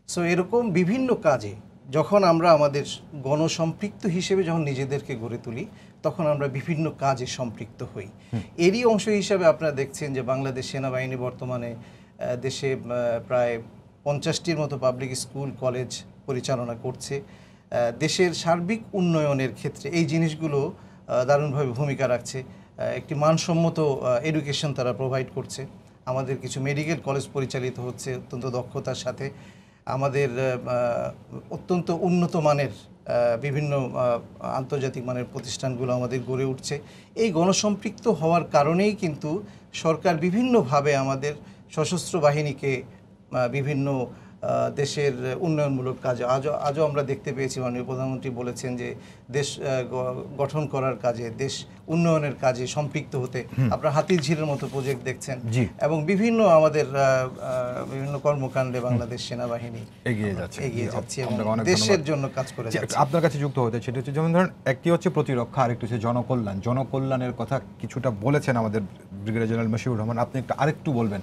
সো এরকম বিভিন্ন কাজে যখন আমরা আমাদের গণসম্পৃক্ত হিসেবে যখন নিজেদেরকে গড়ে তুলি, তখন আমরা বিভিন্ন কাজে সম্পৃক্ত হই। এরই অংশ হিসাবে আপনারা দেখছেন যে বাংলাদেশ সেনাবাহিনী বর্তমানে দেশে প্রায় 50টির মতো পাবলিক স্কুল কলেজ পরিচালনা করছে। দেশের সার্বিক উন্নয়নের ক্ষেত্রে এই জিনিসগুলো দারুণভাবে ভূমিকা রাখছে। একটি মানসম্মত এডুকেশন তারা প্রোভাইড করছে। আমাদের কিছু মেডিকেল কলেজ পরিচালিত হচ্ছে অত্যন্ত দক্ষতার সাথে। আমাদের অত্যন্ত উন্নত মানের বিভিন্ন আন্তর্জাতিক মানের প্রতিষ্ঠানগুলো আমাদের গড়ে উঠছে। এই গণসম্পৃক্ত হওয়ার কারণেই কিন্তু সরকার বিভিন্নভাবে আমাদের সশস্ত্র বাহিনীকে বিভিন্ন দেশের উন্নয়নমূলক কাজে আজও আমরা দেখতে পেয়েছি, মাননীয় প্রধানমন্ত্রী বলেছেন যে দেশ গঠন করার কাজে, দেশ উন্নয়নের কাজে সম্পৃক্ত হতে। আপনারা হাতির ঝিলের মতো প্রজেক্ট দেখছেন এবং বিভিন্ন আমাদের বিভিন্ন কর্মকাণ্ডে বাংলাদেশ সেনাবাহিনী এগিয়ে যাচ্ছে এবং দেশের জন্য কাজ করে যাচ্ছে।
আপনার কাছে যুক্ত হতে সেটা হচ্ছে, যেমন ধরেন একটি হচ্ছে প্রতিরক্ষা, আরেকটি হচ্ছে জনকল্যাণ। জনকল্যাণের কথা কিছুটা বলেছেন আমাদের ব্রিগেডিয়ার জেনারেল মশিউর রহমান, আপনি আরেকটু বলবেন।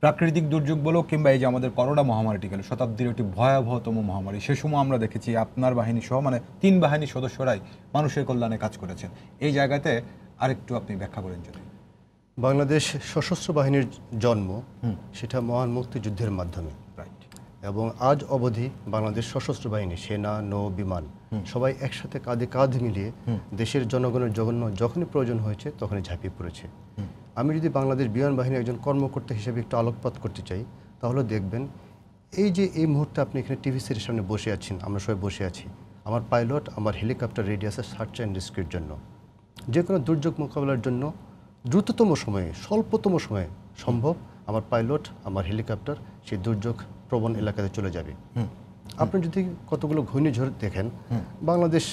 প্রাকৃতিক দুর্যোগ বলো কিংবা এই যে আমাদের করোনা মহামারীটি গেল, শতাব্দীর একটি ভয়াবহতম মহামারী, সে সময় আমরা দেখেছি আপনার বাহিনী সহ মানে 3 বাহিনীর সদস্যরাই মানুষের কল্যাণে কাজ করেছেন। এই জায়গাতে আরেকটু আপনি ব্যাখ্যা করেন যদি।
বাংলাদেশ সশস্ত্র বাহিনীর জন্ম সেটা মহান মুক্তিযুদ্ধের মাধ্যমে, এবং আজ অবধি বাংলাদেশ সশস্ত্র বাহিনী, সেনা, নৌ, বিমান সবাই একসাথে কাঁধে কাঁধ মিলিয়ে দেশের জনগণের জন্য যখনই প্রয়োজন হয়েছে তখনই ঝাঁপিয়ে পড়েছে। আমি যদি বাংলাদেশ বিমান বাহিনীর একজন কর্মকর্তা হিসেবে একটু আলোকপাত করতে চাই, তাহলে দেখবেন এই যে এই মুহূর্তে আপনি এখানে টিভি সেটের সামনে বসে আছেন, আমরা সবাই বসে আছি, আমার পাইলট আমার হেলিকপ্টার রেডি আছে সার্চ অ্যান্ড রেস্কিউর জন্য। যে কোনো দুর্যোগ মোকাবেলার জন্য দ্রুততম সময়ে, স্বল্পতম সময়ে সম্ভব আমার পাইলট আমার হেলিকপ্টার সেই দুর্যোগ প্রবণ এলাকাতে চলে যাবে। আপনি যদি কতগুলো ঘূর্ণিঝড় দেখেন, বাংলাদেশ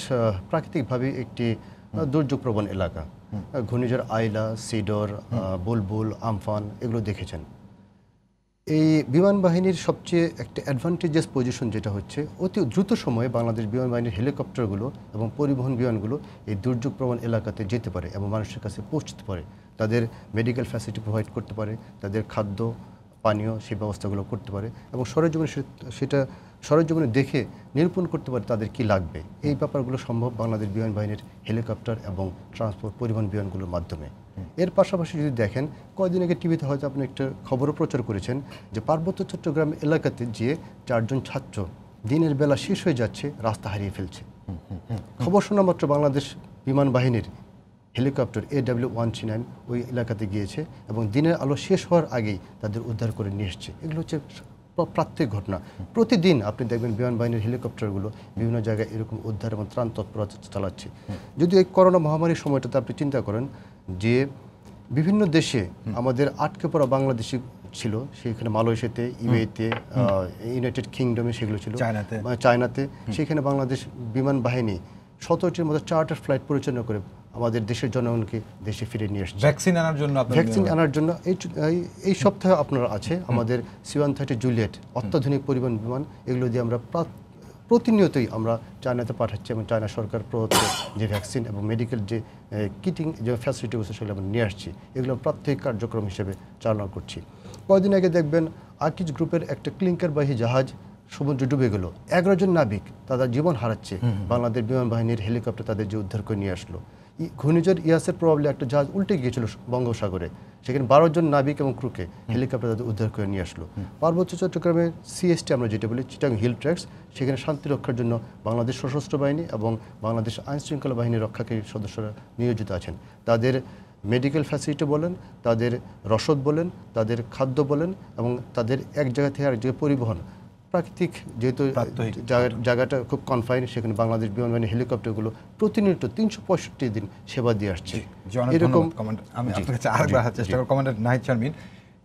প্রাকৃতিকভাবে একটি দুর্যোগ প্রবণ এলাকা। ঘূর্ণিঝড় আইলা, সিডর, বুলবুল, আমফান এগুলো দেখেছেন। এই বিমান বাহিনীর সবচেয়ে একটা অ্যাডভান্টেজাস পজিশন যেটা হচ্ছে, অতি দ্রুত সময়ে বাংলাদেশ বিমান বাহিনীর হেলিকপ্টারগুলো এবং পরিবহন বিমানগুলো এই দুর্যোগ প্রবণ এলাকাতে যেতে পারে এবং মানুষের কাছে পৌঁছতে পারে, তাদের মেডিকেল ফ্যাসিলিটি প্রোভাইড করতে পারে, তাদের খাদ্য পানীয় সেই ব্যবস্থাগুলো করতে পারে এবং সরেজমিনে সেটা সরেজমিনে দেখে নিরূপণ করতে পারে তাদের কি লাগবে। এই ব্যাপারগুলো সম্ভব বাংলাদেশ বিমান বাহিনীর হেলিকপ্টার এবং ট্রান্সপোর্ট পরিবহন বিমানগুলোর মাধ্যমে। এর পাশাপাশি যদি দেখেন, কয়েকদিন আগে টিভিতে হয়তো আপনি একটা খবরও প্রচার করেছেন যে পার্বত্য চট্টগ্রাম এলাকাতে যে 4 জন ছাত্র দিনের বেলা শেষ হয়ে যাচ্ছে, রাস্তা হারিয়ে ফেলছে। খবর শোনা মাত্র বাংলাদেশ বিমান বাহিনীর হেলিকপ্টার AW139 ওই এলাকাতে গিয়েছে এবং দিনের আলো শেষ হওয়ার আগেই তাদের উদ্ধার করে নিয়ে এসছে। এগুলো হচ্ছে প্রাত্যহিক ঘটনা। প্রতিদিন আপনি দেখবেন বিমান বাহিনীর হেলিকপ্টারগুলো বিভিন্ন জায়গায় এরকম উদ্ধার এবং ত্রাণ তৎপরতা চালাচ্ছে। যদি এই করোনা মহামারীর সময়টাতে আপনি চিন্তা করেন যে বিভিন্ন দেশে আমাদের আটকে পড়া বাংলাদেশি ছিল, সেখানে মালয়েশিয়াতে, ইউএইতে, ইউনাইটেড কিংডমে সেগুলো ছিল, চায়নাতে। সেখানে বাংলাদেশ বিমান বাহিনী 17টির মতো চার্টার ফ্লাইট পরিচালনা করে আমাদের দেশের জনগণকে দেশে ফিরে নিয়ে এসেছে।
ভ্যাকসিন আনার জন্য
এই সপ্তাহে আপনার আছে আমাদের C-130 জুলিয়েট অত্যাধুনিক পরিবহন বিমান, এগুলো দিয়ে আমরা প্রতিনিয়তই আমরা চায়নাতে পাঠাচ্ছি এবং চায়না সরকার প্রদত্ত যে ভ্যাকসিন এবং মেডিকেল যে কিটিং যে ফ্যাসিলিটি আছে সেগুলো আমরা নিয়ে আসছি, এগুলো প্রাত্যহিক কার্যক্রম হিসেবে চালনা করছি। কয়েকদিন আগে দেখবেন আর্কিজ গ্রুপের একটা ক্লিংকারবাহী জাহাজ সমুদ্রে ডুবে গেল, 11 জন নাবিক তাদের জীবন হারাচ্ছে, বাংলাদেশ বিমান বাহিনীর হেলিকপ্টার তাদের যে উদ্ধার করে নিয়ে আসলো। ঘূর্ণিঝড় ইয়াসের প্রভাবে একটা জাহাজ উল্টে গিয়েছিল বঙ্গোপসাগরে, সেখানে 12 জন নাবিক এবং ক্রুকে হেলিকপ্টার তাদের উদ্ধার করে নিয়ে আসলো। পার্বত্য চট্টগ্রামের CST আমরা যেটা বলি, চিটাং হিল ট্র্যাক্স, সেখানে শান্তি রক্ষার জন্য বাংলাদেশ সশস্ত্র বাহিনী এবং বাংলাদেশ আইনশৃঙ্খলা বাহিনীর রক্ষাকারী সদস্যরা নিয়োজিত আছেন। তাদের মেডিকেল ফ্যাসিলিটি বলেন, তাদের রসদ বলেন, তাদের খাদ্য বলেন এবং তাদের এক জায়গা থেকে আরেক জায়গায় পরিবহন, প্রাকৃতিক যেহেতু জায়গাটা খুব কনফাইন, সেখানে বাংলাদেশ বিমান বাহিনী হেলিকপ্টারগুলো প্রতিনিয়ত 365 দিন সেবা দিয়ে আসছে।
এরকম আমি আপনার কাছে আরেকবার চেষ্টা করব, কমান্ডার নাহিদ শারমিন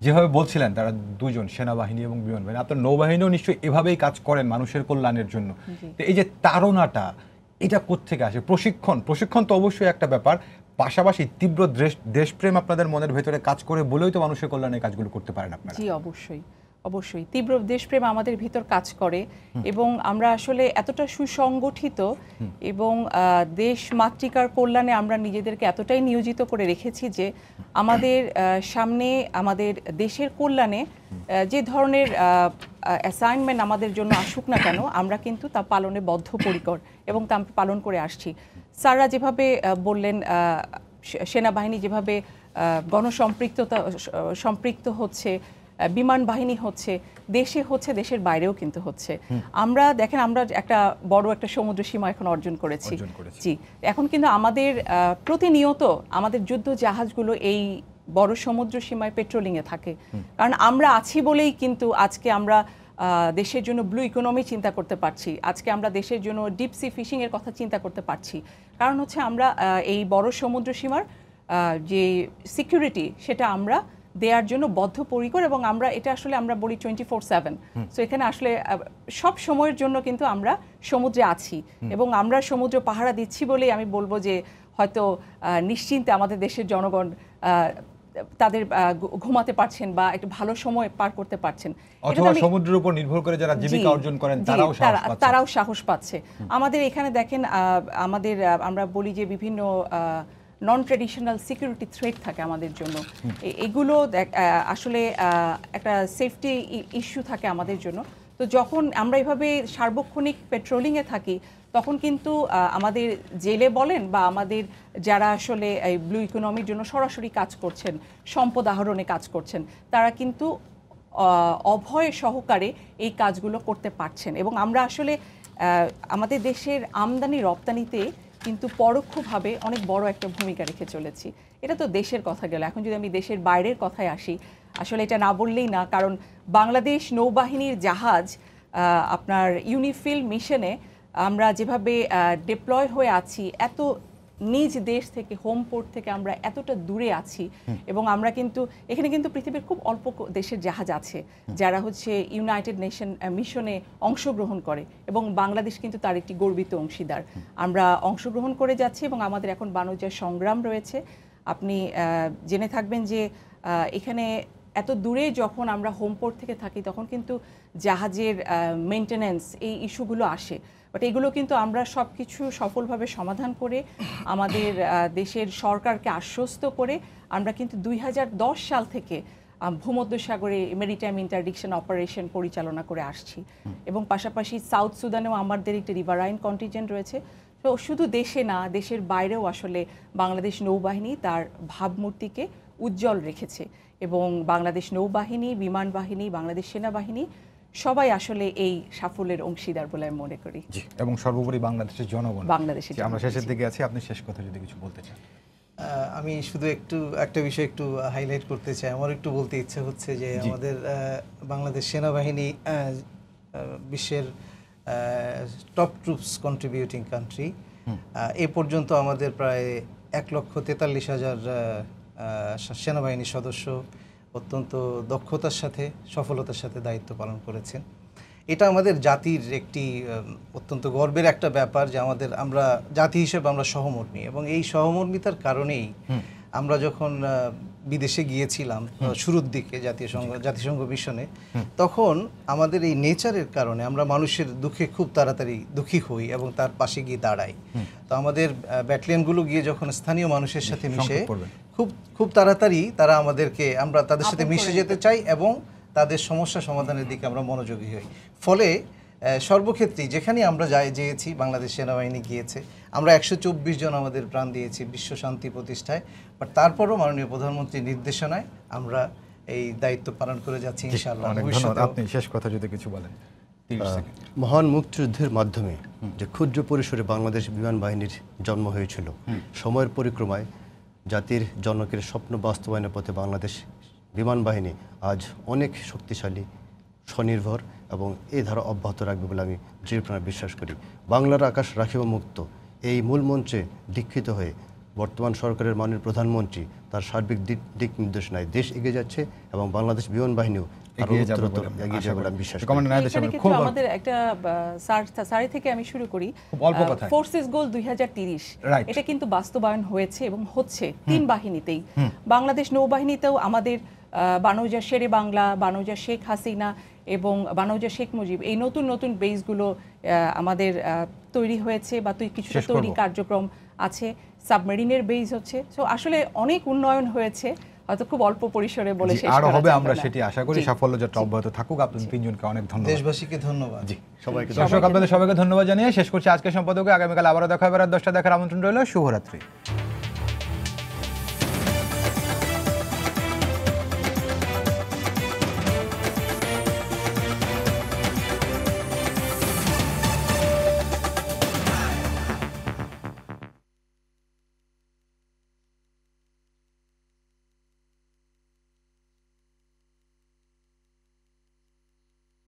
যেভাবে বলছিলেন তারা দুজন সেনাবাহিনী এবং বিমান বাহিনী, আপনার নৌবাহিনীও নিশ্চয়ই এভাবেই কাজ করেন মানুষের কল্যাণের জন্য। তো এই যে তাড়নাটা, এটা কোত্থেকে আসে? প্রশিক্ষণ তো অবশ্যই একটা ব্যাপার, পাশাপাশি তীব্র দেশপ্রেম আপনাদের মনের ভেতরে কাজ করে বলেই তো মানুষের কল্যাণে কাজগুলো করতে পারেন আপনারা।
জি অবশ্যই তীব্র দেশপ্রেম আমাদের ভিতর কাজ করে এবং আমরা আসলে এতটা সুসংগঠিত এবং দেশ মাতৃকার কল্যাণে আমরা নিজেদেরকে এতটাই নিয়োজিত করে রেখেছি যে আমাদের সামনে আমাদের দেশের কল্যাণে যে ধরনের অ্যাসাইনমেন্ট আমাদের জন্য আসুক না কেন, আমরা কিন্তু তা পালনে বদ্ধপরিকর এবং তা পালন করে আসছি। স্যাররা যেভাবে বললেন, সেনাবাহিনী যেভাবে সম্পৃক্ত হচ্ছে, বিমান বাহিনী হচ্ছে, দেশের বাইরেও কিন্তু হচ্ছে। আমরা দেখেন, আমরা বড় একটা সমুদ্র সীমা এখন অর্জন করেছি। জি, এখন কিন্তু আমাদের প্রতিনিয়ত আমাদের যুদ্ধ জাহাজগুলো এই বড় সমুদ্র সীমায় পেট্রোলিংয়ে থাকে, কারণ আমরা আছি বলেই কিন্তু আজকে আমরা দেশের জন্য ব্লু ইকোনমি চিন্তা করতে পারছি, আজকে আমরা দেশের জন্য ডিপ সি ফিশিং এর কথা চিন্তা করতে পারছি। কারণ হচ্ছে আমরা এই বড় সমুদ্র সীমার যে সিকিউরিটি সেটা আমরা দেওয়ার জন্য বদ্ধপরিকর এবং এটা আসলে আমরা বলি 24/7। সো এখানে আসলে সব সময়ের জন্য কিন্তু আমরা সমুদ্রে আছি এবং আমরা সমুদ্র পাহারা দিচ্ছি বলেই আমি বলবো যে হয়তো নিশ্চিন্তে আমাদের দেশের জনগণ তাদের ঘুমাতে পারছেন বা একটু ভালো সময় পার করতে পারছেন।
অথবা সমুদ্রের উপর নির্ভর করে যারা জীবিকা অর্জন করেন
তারাও সাহস পাচ্ছে। আমাদের এখানে দেখেন, আমরা বলি যে বিভিন্ন নন ট্রেডিশনাল সিকিউরিটি থ্রেট থাকে আমাদের জন্য, এগুলো আসলে একটা সেফটি ইস্যু থাকে আমাদের জন্য। তো যখন আমরা এভাবে সার্বক্ষণিক পেট্রোলিংয়ে থাকি, তখন কিন্তু আমাদের জেলে বলেন বা আমাদের যারা আসলে এই ব্লু ইকোনমির জন্য সরাসরি কাজ করছেন, সম্পদ আহরণে কাজ করছেন, তারা কিন্তু অভয় সহকারে এই কাজগুলো করতে পারছেন এবং আমরা আসলে আমাদের দেশের আমদানি রপ্তানিতে কিন্তু পরোক্ষভাবে অনেক বড় একটা ভূমিকা রেখে চলেছি। এটা তো দেশের কথা গেল। এখন যদি আমি দেশের বাইরের কথায় আসি, আসলে এটা না বললেই না, কারণ বাংলাদেশ নৌবাহিনীর জাহাজ আপনার ইউনিফিল মিশনে আমরা যেভাবে ডিপ্লয় হয়ে আছি, এত নিজ দেশ থেকে, হোম পোর্ট থেকে আমরা এতটা দূরে আছি এবং আমরা কিন্তু এখানে কিন্তু পৃথিবীর খুব অল্প দেশের জাহাজ আছে যারা হচ্ছে ইউনাইটেড নেশন মিশনে অংশগ্রহণ করে এবং বাংলাদেশ কিন্তু তার একটি গর্বিত অংশীদার। আমরা অংশগ্রহণ করে যাচ্ছি এবং আমাদের এখন বাণিজ্য সংগ্রাম রয়েছে। আপনি জেনে থাকবেন যে এখানে এত দূরে যখন আমরা হোম পোর্ট থেকে থাকি, তখন কিন্তু জাহাজের মেইনটেনেন্স এই ইস্যুগুলো আসে, বাট এগুলো কিন্তু আমরা সব কিছু সফলভাবে সমাধান করে আমাদের দেশের সরকারকে আশ্বস্ত করে আমরা কিন্তু 2010 সাল থেকে ভূমধ্যসাগরে মেরিটাইম ইন্টারডিকশন অপারেশন পরিচালনা করে আসছি এবং পাশাপাশি সাউথ সুদানেও আমাদের একটি রিভারাইন কন্টিনজেন্ট রয়েছে। তো শুধু দেশে না, দেশের বাইরেও আসলে বাংলাদেশ নৌবাহিনী তার ভাবমূর্তিকে উজ্জ্বল রেখেছে এবং বাংলাদেশ নৌবাহিনী, বিমান বাহিনী, বাংলাদেশ সেনাবাহিনী সবাই আসলে এই সাফল্যের অংশীদার বলে আমি মনে করি।
এবং সর্বোপরি বাংলাদেশের জনগণ। আমরা শেষের দিকে আছি, আপনি শেষ কথা যদি কিছু বলতে চান।
আমি শুধু একটা বিষয় একটু হাইলাইট করতে চাই। আমার একটু বলতে ইচ্ছে হচ্ছে যে আমাদের বাংলাদেশ সেনাবাহিনী বিশ্বের টপ ট্রুপস কন্ট্রিবিউটিং কান্ট্রি। এ পর্যন্ত আমাদের প্রায় 1,43,000 সেনাবাহিনীর সদস্য অত্যন্ত দক্ষতার সাথে সফলতার সাথে দায়িত্ব পালন করেছেন। এটা আমাদের জাতির একটি অত্যন্ত গর্বের একটা ব্যাপার যে আমরা জাতি হিসেবে আমরা সহমর্মী, এবং এই সহমর্মিতার কারণেই আমরা যখন বিদেশে গিয়েছিলাম শুরুর দিকে জাতিসংঘ মিশনে, তখন আমাদের এই নেচারের কারণে আমরা মানুষের দুঃখে খুব তাড়াতাড়ি দুঃখী হই এবং তার পাশে গিয়ে দাঁড়াই। তো আমাদের ব্যাটালিয়নগুলো গিয়ে যখন স্থানীয় মানুষের সাথে মিশে খুব তাড়াতাড়ি আমরা তাদের সাথে মিশে যেতে চাই এবং তাদের সমস্যা সমাধানের দিকে আমরা মনোযোগী হই। ফলে সর্বক্ষেত্রেই যেখানে আমরা যেয়েছি, বাংলাদেশ সেনাবাহিনী গিয়েছে, আমরা 124 জন আমাদের প্রাণ দিয়েছি বিশ্ব শান্তি প্রতিষ্ঠায়। বাট তারপরও মাননীয় প্রধানমন্ত্রীর নির্দেশনায় আমরা এই দায়িত্ব পালন করে যাচ্ছি ইনশাআল্লাহ।
আপনি শেষ কথা যদি কিছু বলেন।
মহান মুক্তিযুদ্ধের মাধ্যমে যে ক্ষুদ্র পরিসরে বাংলাদেশ বিমান বাহিনীর জন্ম হয়েছিল, সময়ের পরিক্রমায় জাতির জনকের স্বপ্ন বাস্তবায়নের পথে বাংলাদেশ বিমান বাহিনী আজ অনেক শক্তিশালী, স্বনির্ভর এবং এই ধারা অব্যাহত রাখবে বলে আমি দৃঢ়প্রাণে বিশ্বাস করি। বাংলার আকাশ রাখিব মুক্ত এই মূল মঞ্চে দীক্ষিত হয়ে বর্তমান সরকারের মাননীয় প্রধানমন্ত্রী তার সার্বিক দিক নির্দেশনায় দেশ এগিয়ে যাচ্ছে এবং বাংলাদেশ বিমান বাহিনীও এগিয়ে যাবে বলে আমি বিশ্বাস করি।
আমাদের একটা সারি থেকে আমি শুরু করি। ফোর্সেস গোল 2030 এটা কিন্তু বাস্তবায়ন হয়েছে এবং হচ্ছে 3 বাহিনীতেই। বাংলাদেশ নৌবাহিনীতেও আমাদের বানৌজা শেরে বাংলা, বানৌজা শেখ হাসিনা এবং বানৌজা শেখ মুজিব, এই নতুন নতুন বেসগুলো আমাদের তৈরি হয়েছে বা কিছুটা তৈরি কার্যক্রম আছে। সাবমেরিনের বেস হচ্ছে। সো আসলে অনেক উন্নয়ন হয়েছে, হয়তো খুব অল্প পরিসরে বলে শেষ করা
হবে, আমরা সেটি আশা করি। সাফল্য যাত্রা অব্যাহত থাকুক। আপনাদের তিনজনকে অনেক ধন্যবাদ।
দেশবাসীকে ধন্যবাদ।
জি, দর্শক আপনাদের সবাইকে ধন্যবাদ জানিয়ে শেষ করছি আজকের সম্পাদকে। আগামীকাল আবারও দেখা হবে রাত 10টা দেখার আমন্ত্রণ রইল। শুভরাত্রি।